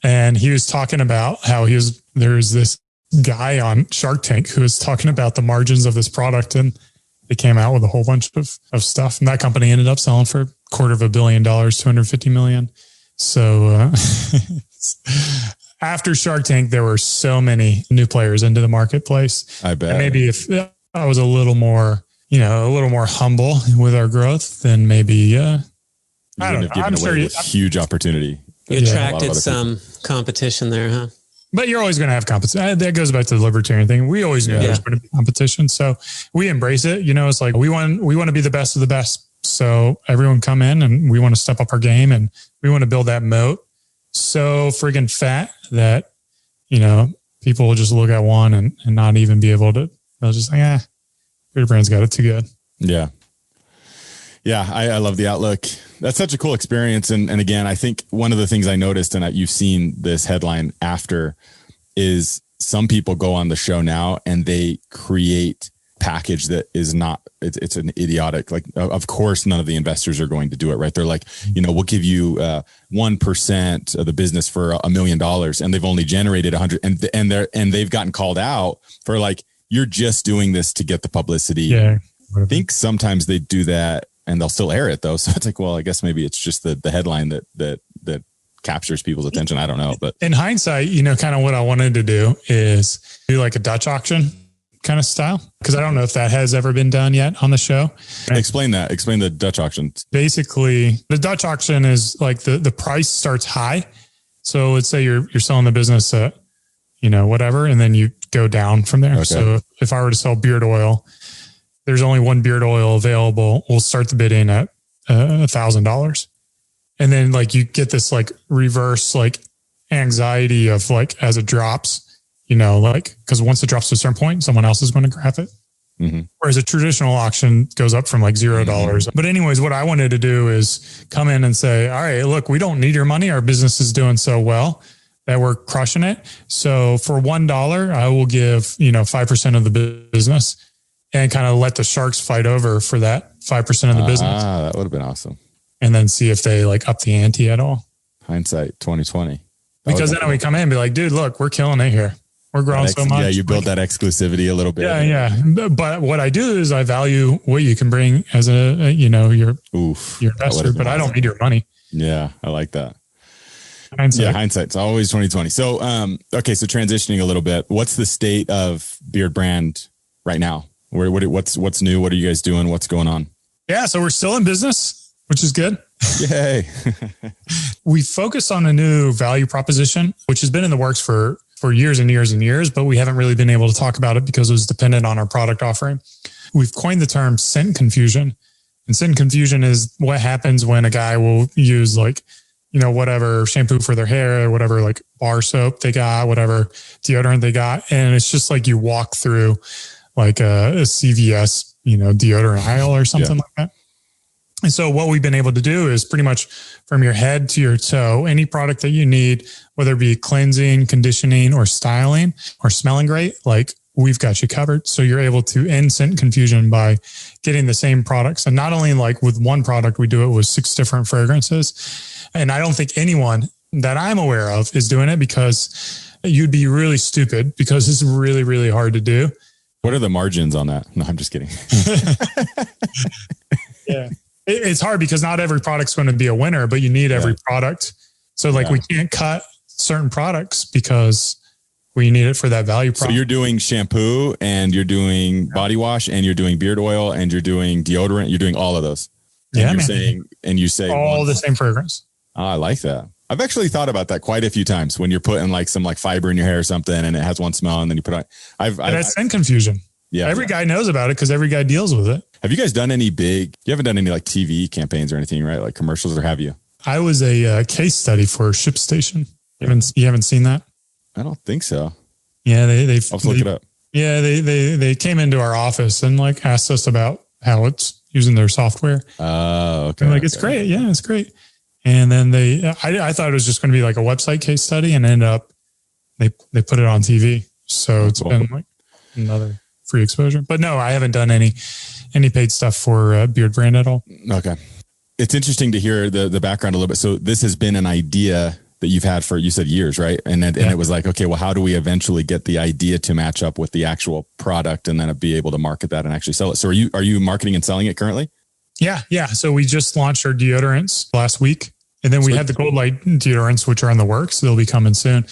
and he was talking about how there's this guy on Shark Tank who was talking about the margins of this product, and they came out with a whole bunch of stuff. And that company ended up selling for $250 million, $250 million. So after Shark Tank, there were so many new players into the marketplace. I bet. And maybe if I was a little more humble with our growth, then maybe, I don't know. I'm sure huge opportunity. You attracted some competition there, huh? But you're always going to have competition. That goes back to the libertarian thing. We always knew there's going to be competition. So we embrace it. It's we want to be the best of the best. So everyone come in, and we want to step up our game, and we want to build that moat so friggin' fat that, people will just look at one and not even be able to, they'll just say, Beardbrand's got it too good. Yeah. Yeah. I love the outlook. That's such a cool experience. And again, I think one of the things I noticed, and you've seen this headline after, is some people go on the show now and they create package that is not, it's an idiotic, of course, none of the investors are going to do it, right? They're we'll give you 1% of the business for $1 million, and they've only generated 100, and they've gotten called out for you're just doing this to get the publicity. Yeah. I think sometimes they do that and they'll still air it though. So it's well, I guess maybe it's just the headline that captures people's attention. I don't know, but in hindsight, kind of what I wanted to do is do a Dutch auction kind of style, because I don't know if that has ever been done yet on the show. Explain that. Explain the Dutch auction. Basically, the Dutch auction is the price starts high. So let's say you're selling the business at, whatever, and then you go down from there. Okay. So if I were to sell beard oil, there's only one beard oil available. We'll start the bidding at $1,000. And then you get this reverse anxiety of as it drops, because once it drops to a certain point, someone else is going to grab it. Mm-hmm. Whereas a traditional auction goes up from $0. Mm-hmm. But anyways, what I wanted to do is come in and say, all right, look, we don't need your money. Our business is doing so well that we're crushing it. So for $1, I will give, 5% of the business, and kind of let the sharks fight over for that 5% of the business. That would have been awesome. And then see if they up the ante at all. Hindsight 2020. Because then we come in and be like, dude, look, we're killing it here. We're growing so much. Yeah, you build that exclusivity a little bit. Yeah. But what I do is I value what you can bring as your investor, but I don't need your money. Yeah, I like that. Hindsight. Yeah, hindsight's always 2020. So, okay, so transitioning a little bit, what's the state of Beardbrand right now? What's new? What are you guys doing? What's going on? Yeah, so we're still in business, which is good. Yay. We focused on a new value proposition, which has been in the works for years and years and years, but we haven't really been able to talk about it because it was dependent on our product offering. We've coined the term scent confusion. And scent confusion is what happens when a guy will use whatever shampoo for their hair, or whatever bar soap they got, whatever deodorant they got. And it's just you walk through a CVS, deodorant aisle or something like that. And so what we've been able to do is pretty much from your head to your toe, any product that you need, whether it be cleansing, conditioning, or styling, or smelling great, like we've got you covered. So you're able to end scent confusion by getting the same products. And not only like with one product, we do it with 6 different fragrances. And I don't think anyone that I'm aware of is doing it, because you'd be really stupid, because it's really, really hard to do. What are the margins on that? No, I'm just kidding. Yeah. It's hard because not every product's going to be a winner, but you need every product. So like we can't cut certain products because we need it for that value prop. So you're doing shampoo, and you're doing body wash, and you're doing beard oil, and you're doing deodorant. You're doing all of those. And you're saying, and you say all the same fragrance. Oh, I like that. I've actually thought about that quite a few times when you're putting like some like fiber in your hair or something, and it has one smell, and then you put on. That's scent confusion. Yeah. Every guy knows about it because every guy deals with it. Have you guys done any you haven't done any like TV campaigns or anything, right? Like commercials, or have you? I was a case study for ShipStation. You haven't seen that? I don't think so. Yeah. I'll look it up. Yeah. They came into our office and like asked us about how it's using their software. Oh, okay. And like, it's great. Yeah, it's great. And then I thought it was just going to be like a website case study, and ended up, they put it on TV. So it's been like another free exposure. But no, I haven't done any paid stuff for Beardbrand at all. Okay. It's interesting to hear the background a little bit. So this has been an idea that you've had for, you said years, right? And it was like, okay, well, how do we eventually get the idea to match up with the actual product, and then be able to market that and actually sell it? So are you marketing and selling it currently? Yeah. Yeah. So we just launched our deodorants last week, and then we had the Gold Light deodorants, which are in the works. They'll be coming soon.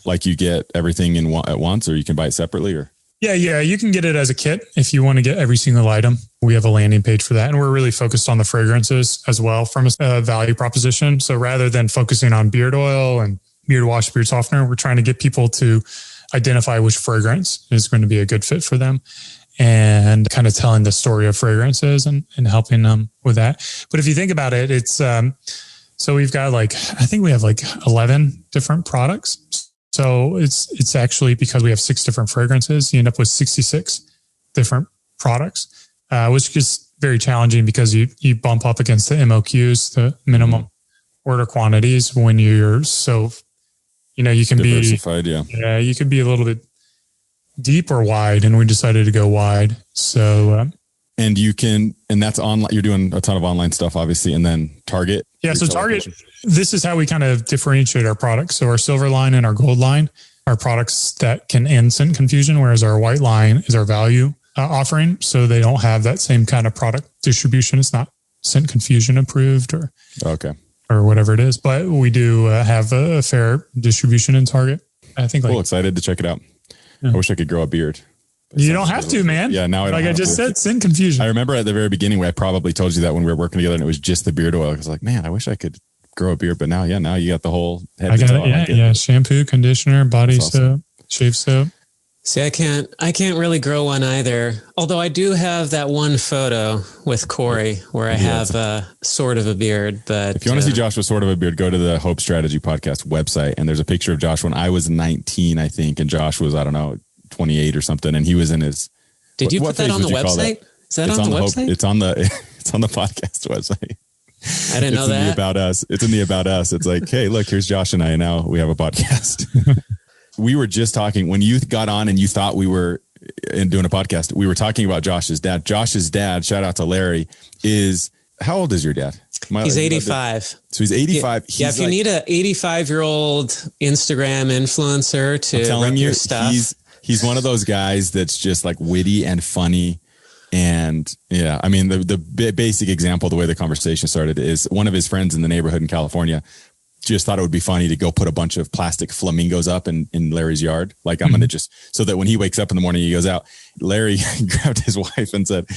Like you get everything at once, or you can buy it separately, or? Yeah. You can get it as a kit if you want to get every single item. We have a landing page for that. And we're really focused on the fragrances as well from a value proposition. So rather than focusing on beard oil and beard wash, beard softener, we're trying to get people to identify which fragrance is going to be a good fit for them, and kind of telling the story of fragrances and helping them with that. But if you think about it, it's, so we've got I think we have 11 different products. So it's actually, because we have 6 different fragrances, you end up with 66 different products, which is very challenging because you bump up against the MOQs, the minimum order quantities, when you're so, you can diversified, be, you could be a little bit deep or wide, and we decided to go wide. So, and that's online. You're doing a ton of online stuff, obviously, and then Target. Yeah. So Target, this is how we kind of differentiate our products. So our silver line and our gold line are products that can end scent confusion, whereas our white line is our value offering. So they don't have that same kind of product distribution. It's not scent confusion approved or whatever it is, but we do have a fair distribution in Target. I think cool. Excited to check it out. Yeah. I wish I could grow a beard. You don't have to, man. Yeah, now I don't. Like I just said, scent confusion. I remember at the very beginning where I probably told you that when we were working together, and it was just the beard oil. I was like, man, I wish I could grow a beard, but now you got the whole head. I got it. Yeah. Shampoo, conditioner, body soap, shave soap. See, I can't really grow one either. Although I do have that one photo with Corey where I have sort of a beard. But if you want to see Josh with sort of a beard, go to the Hope Strategy podcast website, and there's a picture of Josh when I was 19, I think, and Josh was, I don't know, 28 or something, and he was in his. Did you put that on the website? Is that on the website? It's on the podcast website. I didn't know that. It's in the About Us. It's in the About Us. It's like, hey, look, here's Josh and I, and now we have a podcast. We were just talking when you got on and you thought we were doing a podcast. We were talking about Josh's dad. Josh's dad, shout out to Larry, is, how old is your dad? He's 85. So he's 85. If you need an 85-year-old Instagram influencer to rep your stuff. He's one of those guys that's just like witty and funny. And yeah, I mean, the basic example, the way the conversation started, is one of his friends in the neighborhood in California just thought it would be funny to go put a bunch of plastic flamingos up in Larry's yard. Like, I'm going to just, so that when he wakes up in the morning, he goes out, Larry grabbed his wife and said,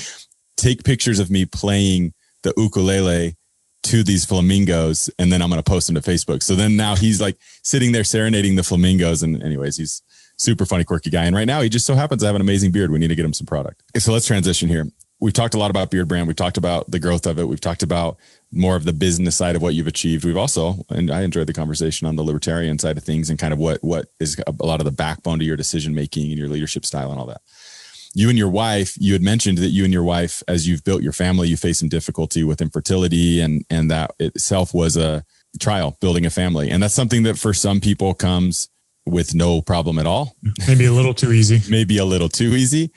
take pictures of me playing the ukulele to these flamingos, and then I'm going to post them to Facebook. So then now he's like sitting there serenading the flamingos. And anyways, he's super funny, quirky guy. And right now he just so happens to have an amazing beard. We need to get him some product. So let's transition here. We've talked a lot about Beardbrand. We've talked about the growth of it. We've talked about more of the business side of what you've achieved. We've also, and I enjoyed the conversation on the libertarian side of things and kind of what is a lot of the backbone to your decision-making and your leadership style and all that. you and your wife, you had mentioned that you and your wife, as you've built your family, you face some difficulty with infertility, and that itself was a trial, building a family. And that's something that for some people comes with no problem at all. Maybe a little too easy. Maybe a little too easy.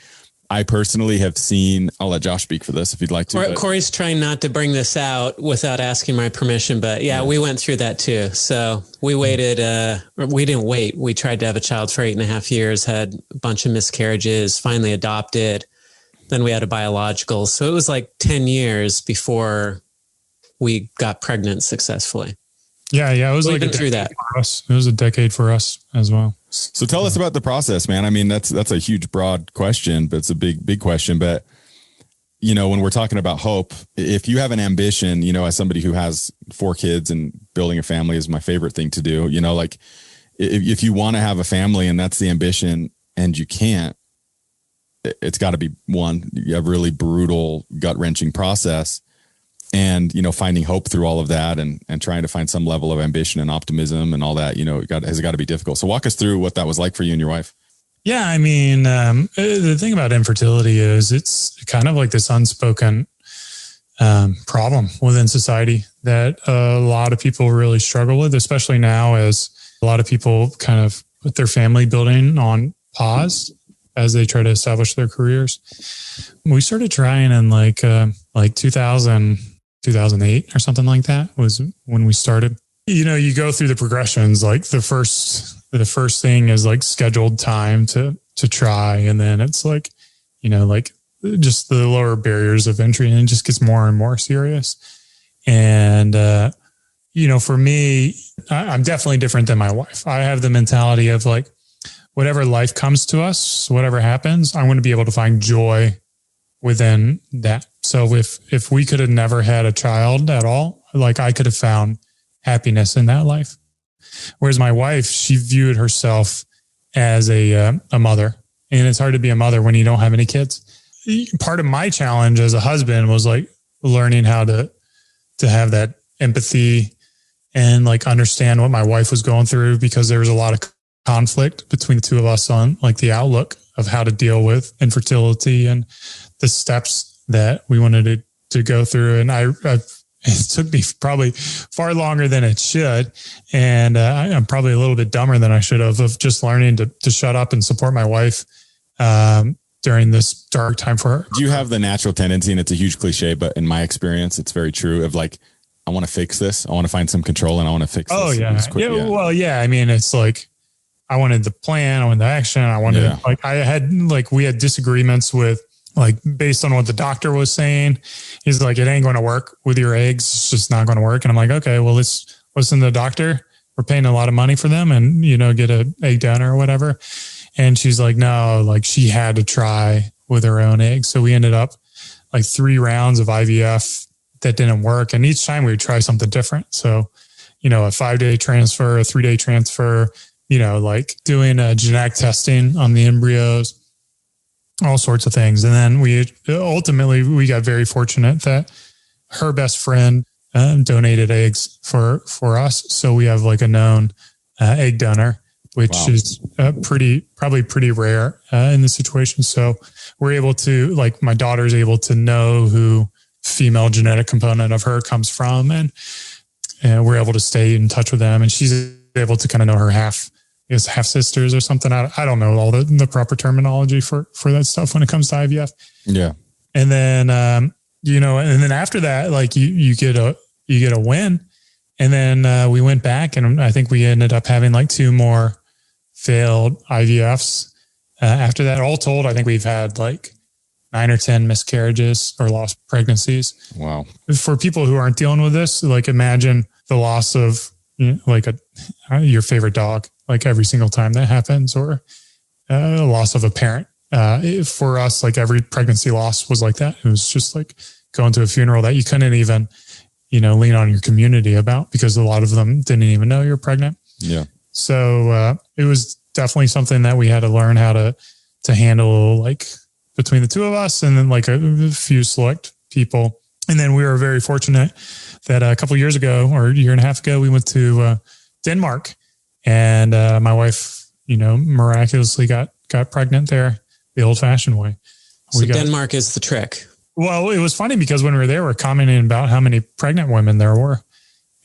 I personally have seen, I'll let Josh speak for this if you'd like to. Corey's trying not to bring this out without asking my permission, but yeah, we went through that too. So we waited, we didn't wait. We tried to have a child for 8.5 years, had a bunch of miscarriages, finally adopted. Then we had a biological. So it was like 10 years before we got pregnant successfily. Yeah. It was like through that for us. It was a decade for us as well. So tell us about the process, man. I mean, that's a huge, broad question, but it's a big question. But, you know, when we're talking about hope, if you have an ambition, you know, as somebody who has 4 kids and building a family is my favorite thing to do, you know, like if you want to have a family and that's the ambition and you can't, it's got to be a really brutal, gut-wrenching process. And, you know, finding hope through all of that and trying to find some level of ambition and optimism and all that, you know, has got to be difficult. So walk us through what that was like for you and your wife. Yeah. I mean, the thing about infertility is it's kind of like this unspoken problem within society that a lot of people really struggle with, especially now as a lot of people kind of put their family building on pause as they try to establish their careers. We started trying in like 2008 or something like that was when we started. You know, you go through the progressions, like the first thing is like scheduled time to try. And then it's like, you know, like just the lower barriers of entry, and it just gets more and more serious. And, you know, for me, I'm definitely different than my wife. I have the mentality of like, whatever life comes to us, whatever happens, I'm going to be able to find joy within that. So if we could have never had a child at all, like I could have found happiness in that life. Whereas my wife, she viewed herself as a mother, and it's hard to be a mother when you don't have any kids. Part of my challenge as a husband was like learning how to have that empathy and like understand what my wife was going through, because there was a lot of conflict between the two of us on like the outlook of how to deal with infertility and the steps that we wanted to go through. And it took me probably far longer than it should. And I'm probably a little bit dumber than I should have, of just learning to shut up and support my wife during this dark time for her. Do you have the natural tendency, and it's a huge cliche, but in my experience, it's very true, of like, I want to fix this. I want to find some control and I want to fix this. Oh yeah. Well, yeah. I mean, it's like, I wanted the plan, I wanted the action. I wanted we had disagreements with, like, based on what the doctor was saying. He's like, it ain't going to work with your eggs. It's just not going to work. And I'm like, okay, well, let's listen to the doctor. We're paying a lot of money for them, and, you know, get an egg donor or whatever. And she's like, no, like she had to try with her own eggs. So we ended up like 3 rounds of IVF that didn't work. And each time we would try something different. So, you know, a 5-day transfer, a 3-day transfer, you know, like doing genetic testing on the embryos, all sorts of things. And then we got very fortunate that her best friend donated eggs for us. So we have like a known egg donor, which is probably pretty rare in this situation. So we're able to, like, my daughter's able to know who female genetic component of her comes from, and we're able to stay in touch with them. And she's able to kind of know her half sisters or something. I don't know all the proper terminology for that stuff when it comes to IVF. Yeah. And then, you know, and then after that, like you get a win. And then we went back, and I think we ended up having like 2 more failed IVFs. After that, all told, I think we've had like 9 or 10 miscarriages or lost pregnancies. Wow. For people who aren't dealing with this, like imagine the loss of, you know, like your favorite dog, like every single time that happens, or a loss of a parent. For us, like every pregnancy loss was like that. It was just like going to a funeral that you couldn't even, you know, lean on your community about, because a lot of them didn't even know you're pregnant. Yeah. So it was definitely something that we had to learn how to handle, like between the 2 of us, and then like a few select people. And then we were very fortunate that a couple of years ago, or a year and a half ago, we went to Denmark, and my wife, you know, miraculously got pregnant there the old fashioned way. So Denmark is the trick. Well, it was funny because when we were there, we're commenting about how many pregnant women there were.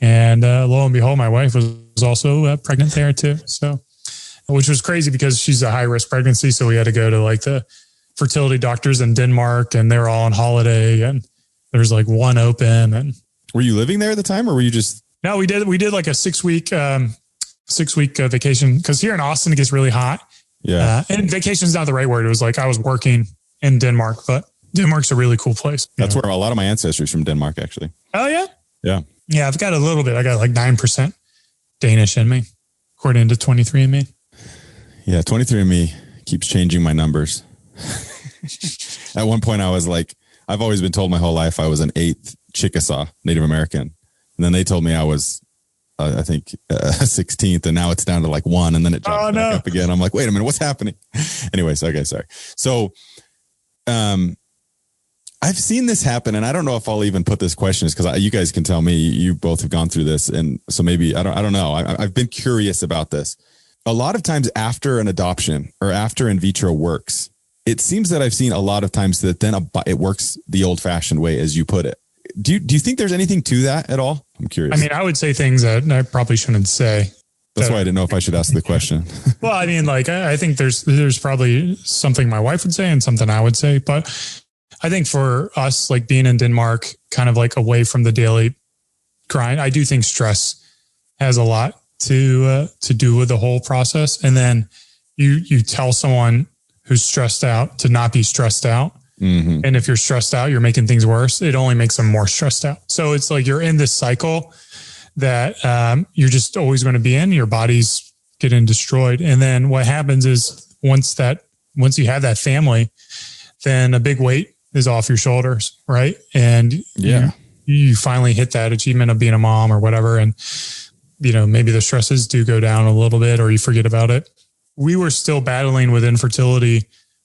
And lo and behold, my wife was also pregnant there too. So, which was crazy because she's a high risk pregnancy. So we had to go to like the fertility doctors in Denmark, and they're all on holiday, and there's like one open. And were you living there at the time, or were you just? No, we did like a 6 week vacation, because here in Austin, it gets really hot. Yeah. And vacation is not the right word. It was like I was working in Denmark, but Denmark's a really cool place. That's where a lot of my ancestry is from, Denmark, actually. Oh, yeah? Yeah. Yeah, I've got a little bit. I got like 9% Danish in me, according to 23andMe. Yeah, 23andMe keeps changing my numbers. At one point, I was like, I've always been told my whole life I was an 8th Chickasaw, Native American. And then they told me I was, I think, 16th, and now it's down to like 1, and then it jumps back up again. I'm like, wait a minute, what's happening? Anyways, okay, sorry. So, I've seen this happen, and I don't know if I'll even put this question, because you guys can tell me. You both have gone through this, and so maybe I don't know. I've been curious about this. A lot of times after an adoption or after in vitro works, it seems that I've seen a lot of times that then it works the old-fashioned way, as you put it. Do you think there's anything to that at all? I'm curious. I mean, I would say things that I probably shouldn't say. That's why I didn't know if I should ask the question. Well, I mean, like, I think there's probably something my wife would say and something I would say, but I think for us, like being in Denmark, kind of like away from the daily grind, I do think stress has a lot to do with the whole process. And then you tell someone who's stressed out to not be stressed out. Mm-hmm. And if you're stressed out, you're making things worse. It only makes them more stressed out. So it's like you're in this cycle that you're just always going to be in. Your body's getting destroyed. And then what happens is once you have that family, then a big weight is off your shoulders, right? And you finally hit that achievement of being a mom or whatever. And, maybe the stresses do go down a little bit, or you forget about it. We were still battling with infertility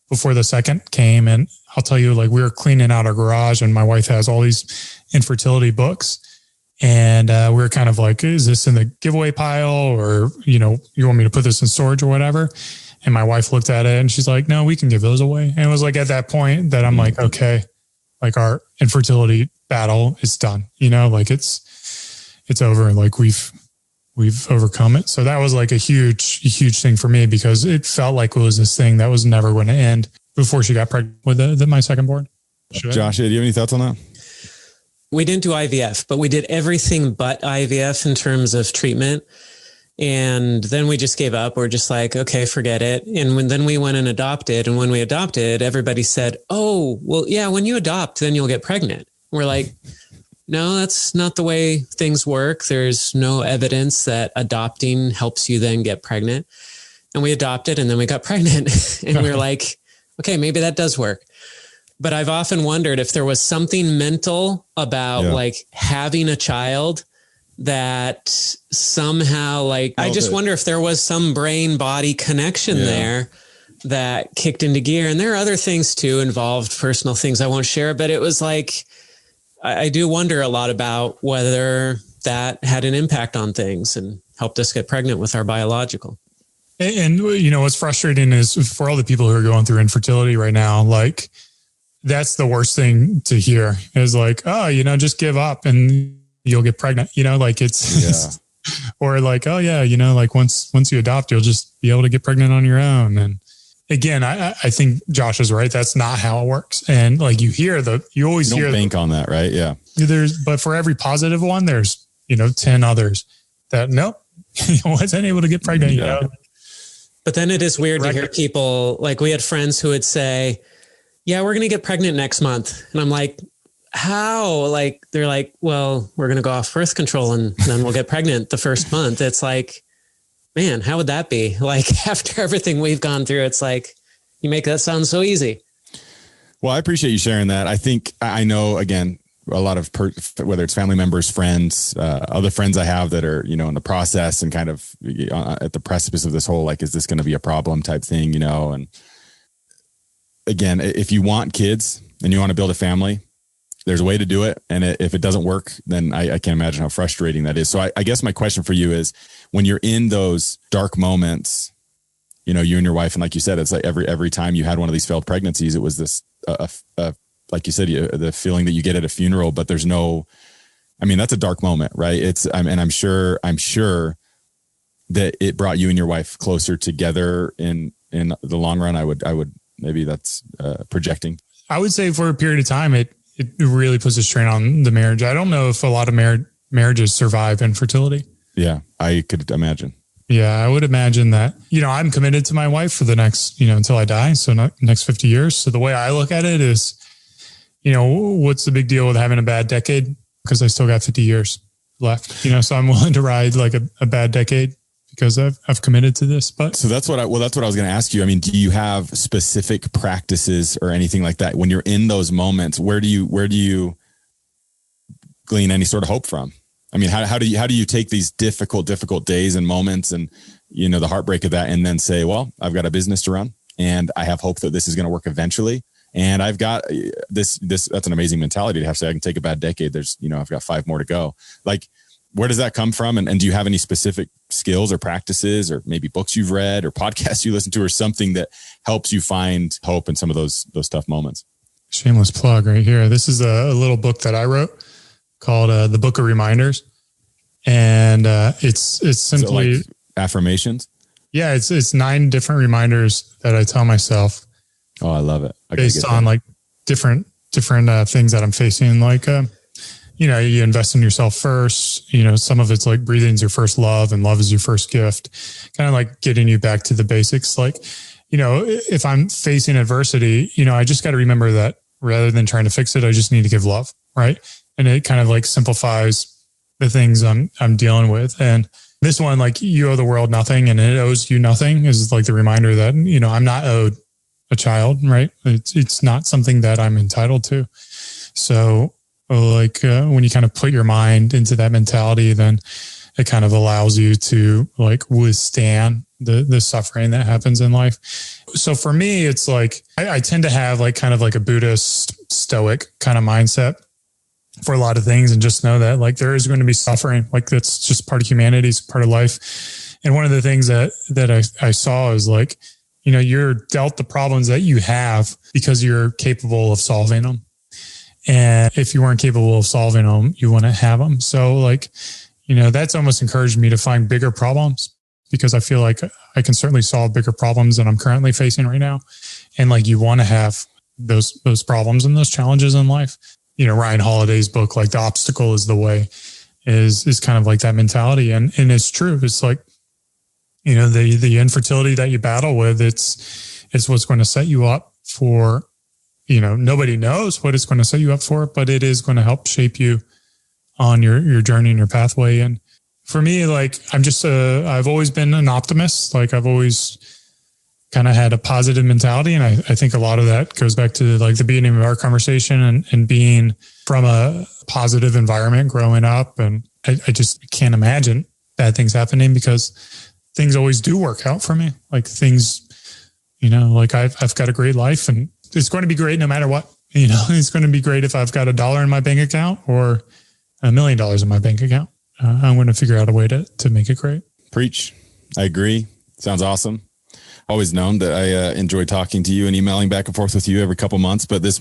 before the second came. And I'll tell you, like, we were cleaning out our garage, and my wife has all these infertility books. And we were kind of like, is this in the giveaway pile, or, you want me to put this in storage or whatever? And my wife looked at it and she's like, no, we can give those away. And it was like at that point that I'm like, okay, like our infertility battle is done, like it's over, and like we've overcome it. So that was like a huge thing for me, because it felt like it was this thing that was never going to end before she got pregnant with my second born. Josh, do you have any thoughts on that? We didn't do IVF, but we did everything but IVF in terms of treatment. And then we just gave up. We're just like, okay, forget it. And then we went and adopted. And when we adopted, everybody said, oh, well, yeah, when you adopt, then you'll get pregnant. We're like, no, that's not the way things work. There's no evidence that adopting helps you then get pregnant. And we adopted, and then we got pregnant. And we were like, okay, maybe that does work. But I've often wondered if there was something mental about like having a child that somehow, like, I just wonder if there was some brain body connection there that kicked into gear. And there are other things too involved, personal things I won't share, but it was like, I do wonder a lot about whether that had an impact on things and helped us get pregnant with our biological. And what's frustrating is for all the people who are going through infertility right now, like, that's the worst thing to hear is like, oh, just give up and you'll get pregnant, like it's, or like, oh yeah, like once you adopt, you'll just be able to get pregnant on your own. And again, I think Josh is right. That's not how it works. And like you always hear. Don't bank on that, right? Yeah. But for every positive one, there's, 10 others that nope, wasn't able to get pregnant. But then it is weird to hear people, like we had friends who would say, yeah, we're going to get pregnant next month. And I'm like, how? Like, they're like, well, we're going to go off birth control and then we'll get pregnant the first month. It's like, man, how would that be? Like, after everything we've gone through, it's like, you make that sound so easy. Well, I appreciate you sharing that. I know, again, a lot of, whether it's family members, friends, other friends I have that are, in the process and kind of at the precipice of this whole, like, is this going to be a problem type thing, and again, if you want kids and you want to build a family, there's a way to do it. And if it doesn't work, then I can't imagine how frustrating that is. So I guess my question for you is, when you're in those dark moments, you know, you and your wife, and like you said, it's like every time you had one of these failed pregnancies, it was this, like you said, the feeling that you get at a funeral, but there's no, I mean, that's a dark moment, right? And I'm sure that it brought you and your wife closer together in the long run. I would maybe that's projecting. I would say for a period of time, it really puts a strain on the marriage. I don't know if a lot of marriages survive infertility. Yeah, I could imagine. Yeah, I would imagine that, you know, I'm committed to my wife for the next, you know, until I die. So next 50 years. So the way I look at it is, you know, what's the big deal with having a bad decade? Because I still got 50 years left, you know, so I'm willing to ride like a bad decade because I've committed to this. But so that's what I was going to ask you. I mean, do you have specific practices or anything like that when you're in those moments? Where do you glean any sort of hope from? I mean, how do you take these difficult days and moments and, you know, the heartbreak of that, and then say, well, I've got a business to run and I have hope that this is going to work eventually. And I've got this, that's an amazing mentality to have to say, I can take a bad decade. There's, you know, I've got 5 more to go. Like, where does that come from? And do you have any specific skills or practices or maybe books you've read or podcasts you listen to or something that helps you find hope in some of those tough moments? Shameless plug right here. This is a little book that I wrote called The Book of Reminders. And it's simply like affirmations. Yeah. It's 9 different reminders that I tell myself. Oh, I love it. Based on like different things that I'm facing. Like, you know, you invest in yourself first, you know, some of it's like breathing's your first love and love is your first gift, kind of like getting you back to the basics. Like, you know, if I'm facing adversity, you know, I just got to remember that rather than trying to fix it, I just need to give love. Right. And it kind of like simplifies the things I'm dealing with. And this one, like, you owe the world nothing and it owes you nothing, is like the reminder that, you know, I'm not owed a child, right? It's not something that I'm entitled to. So like when you kind of put your mind into that mentality, then it kind of allows you to like withstand the suffering that happens in life. So for me, it's like, I tend to have like kind of like a Buddhist Stoic kind of mindset for a lot of things, and just know that like there is going to be suffering. Like that's just part of humanity, it's part of life. And one of the things that I saw is like, you know, you're dealt the problems that you have because you're capable of solving them. And if you weren't capable of solving them, you wouldn't have them. So like, you know, that's almost encouraged me to find bigger problems, because I feel like I can certainly solve bigger problems than I'm currently facing right now. And like, you want to have those problems and those challenges in life. You know, Ryan Holiday's book, like The Obstacle is the Way, is kind of like that mentality. And it's true. It's like, you know, the infertility that you battle with, it's what's going to set you up for, you know, nobody knows what it's going to set you up for, but it is going to help shape you on your journey and your pathway. And for me, like, I'm just I've always been an optimist. Like, I've always kind of had a positive mentality. And I think a lot of that goes back to like the beginning of our conversation and being from a positive environment growing up. And I just can't imagine bad things happening, because things always do work out for me. Like things, you know, like I've got a great life and it's going to be great no matter what. You know, it's going to be great if I've got $1 in my bank account or $1 million in my bank account. I'm going to figure out a way to make it great. Preach. I agree. Sounds awesome. Always known that I enjoy talking to you and emailing back and forth with you every couple months, but this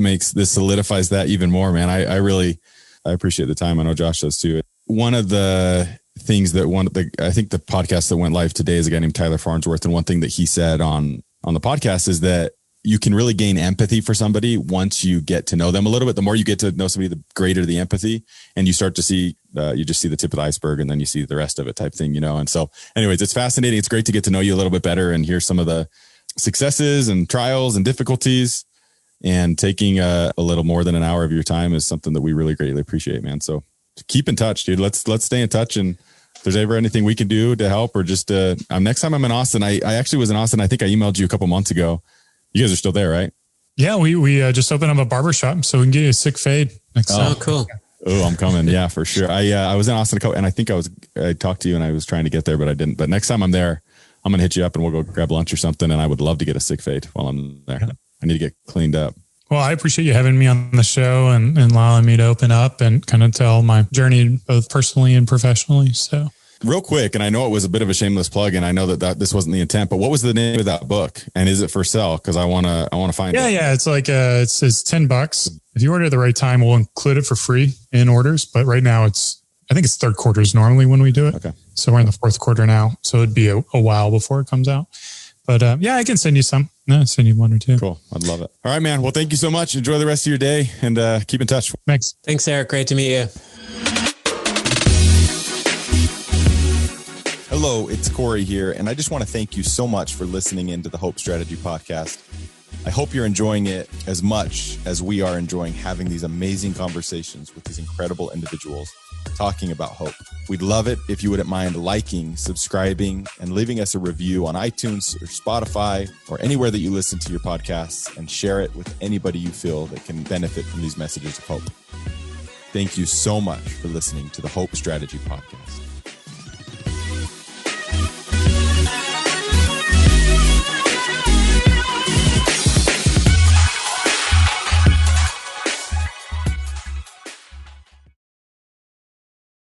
solidifies that even more, man. I appreciate the time. I know Josh does too. One of the things that I think the podcast that went live today is a guy named Tyler Farnsworth. And one thing that he said on the podcast is that you can really gain empathy for somebody once you get to know them a little bit. The more you get to know somebody, the greater the empathy, and you start to see, you just see the tip of the iceberg and then you see the rest of it type thing, you know? And so anyways, it's fascinating. It's great to get to know you a little bit better and hear some of the successes and trials and difficulties, and taking a little more than an hour of your time is something that we really greatly appreciate, man. So keep in touch, dude. Let's stay in touch. And if there's ever anything we can do to help, or just, next time I'm in Austin, I actually was in Austin. I think I emailed you a couple months ago. You guys are still there, right? Yeah, we just opened up a barbershop, so we can get you a sick fade next time. Oh, cool. Oh, I'm coming. Yeah, for sure. I was in Austin and I think I talked to you and I was trying to get there, but I didn't. But next time I'm there, I'm going to hit you up and we'll go grab lunch or something. And I would love to get a sick fade while I'm there. I need to get cleaned up. Well, I appreciate you having me on the show and allowing me to open up and kind of tell my journey both personally and professionally. So real quick, and I know it was a bit of a shameless plug, and I know that this wasn't the intent, but what was the name of that book? And is it for sale? Because I want to find it. Yeah. It's like it's $10. If you order at the right time, we'll include it for free in orders. But right now, I think it's third quarters normally when we do it. Okay. So we're in the fourth quarter now. So it'd be a while before it comes out. But I can send you some. No, send you one or two. Cool. I'd love it. All right, man. Well, thank you so much. Enjoy the rest of your day and keep in touch. Thanks, Eric. Great to meet you. Hello, it's Corey here, and I just want to thank you so much for listening into the Hope Strategy podcast. I hope you're enjoying it as much as we are enjoying having these amazing conversations with these incredible individuals talking about hope. We'd love it if you wouldn't mind liking, subscribing, and leaving us a review on iTunes or Spotify or anywhere that you listen to your podcasts, and share it with anybody you feel that can benefit from these messages of hope. Thank you so much for listening to the Hope Strategy podcast.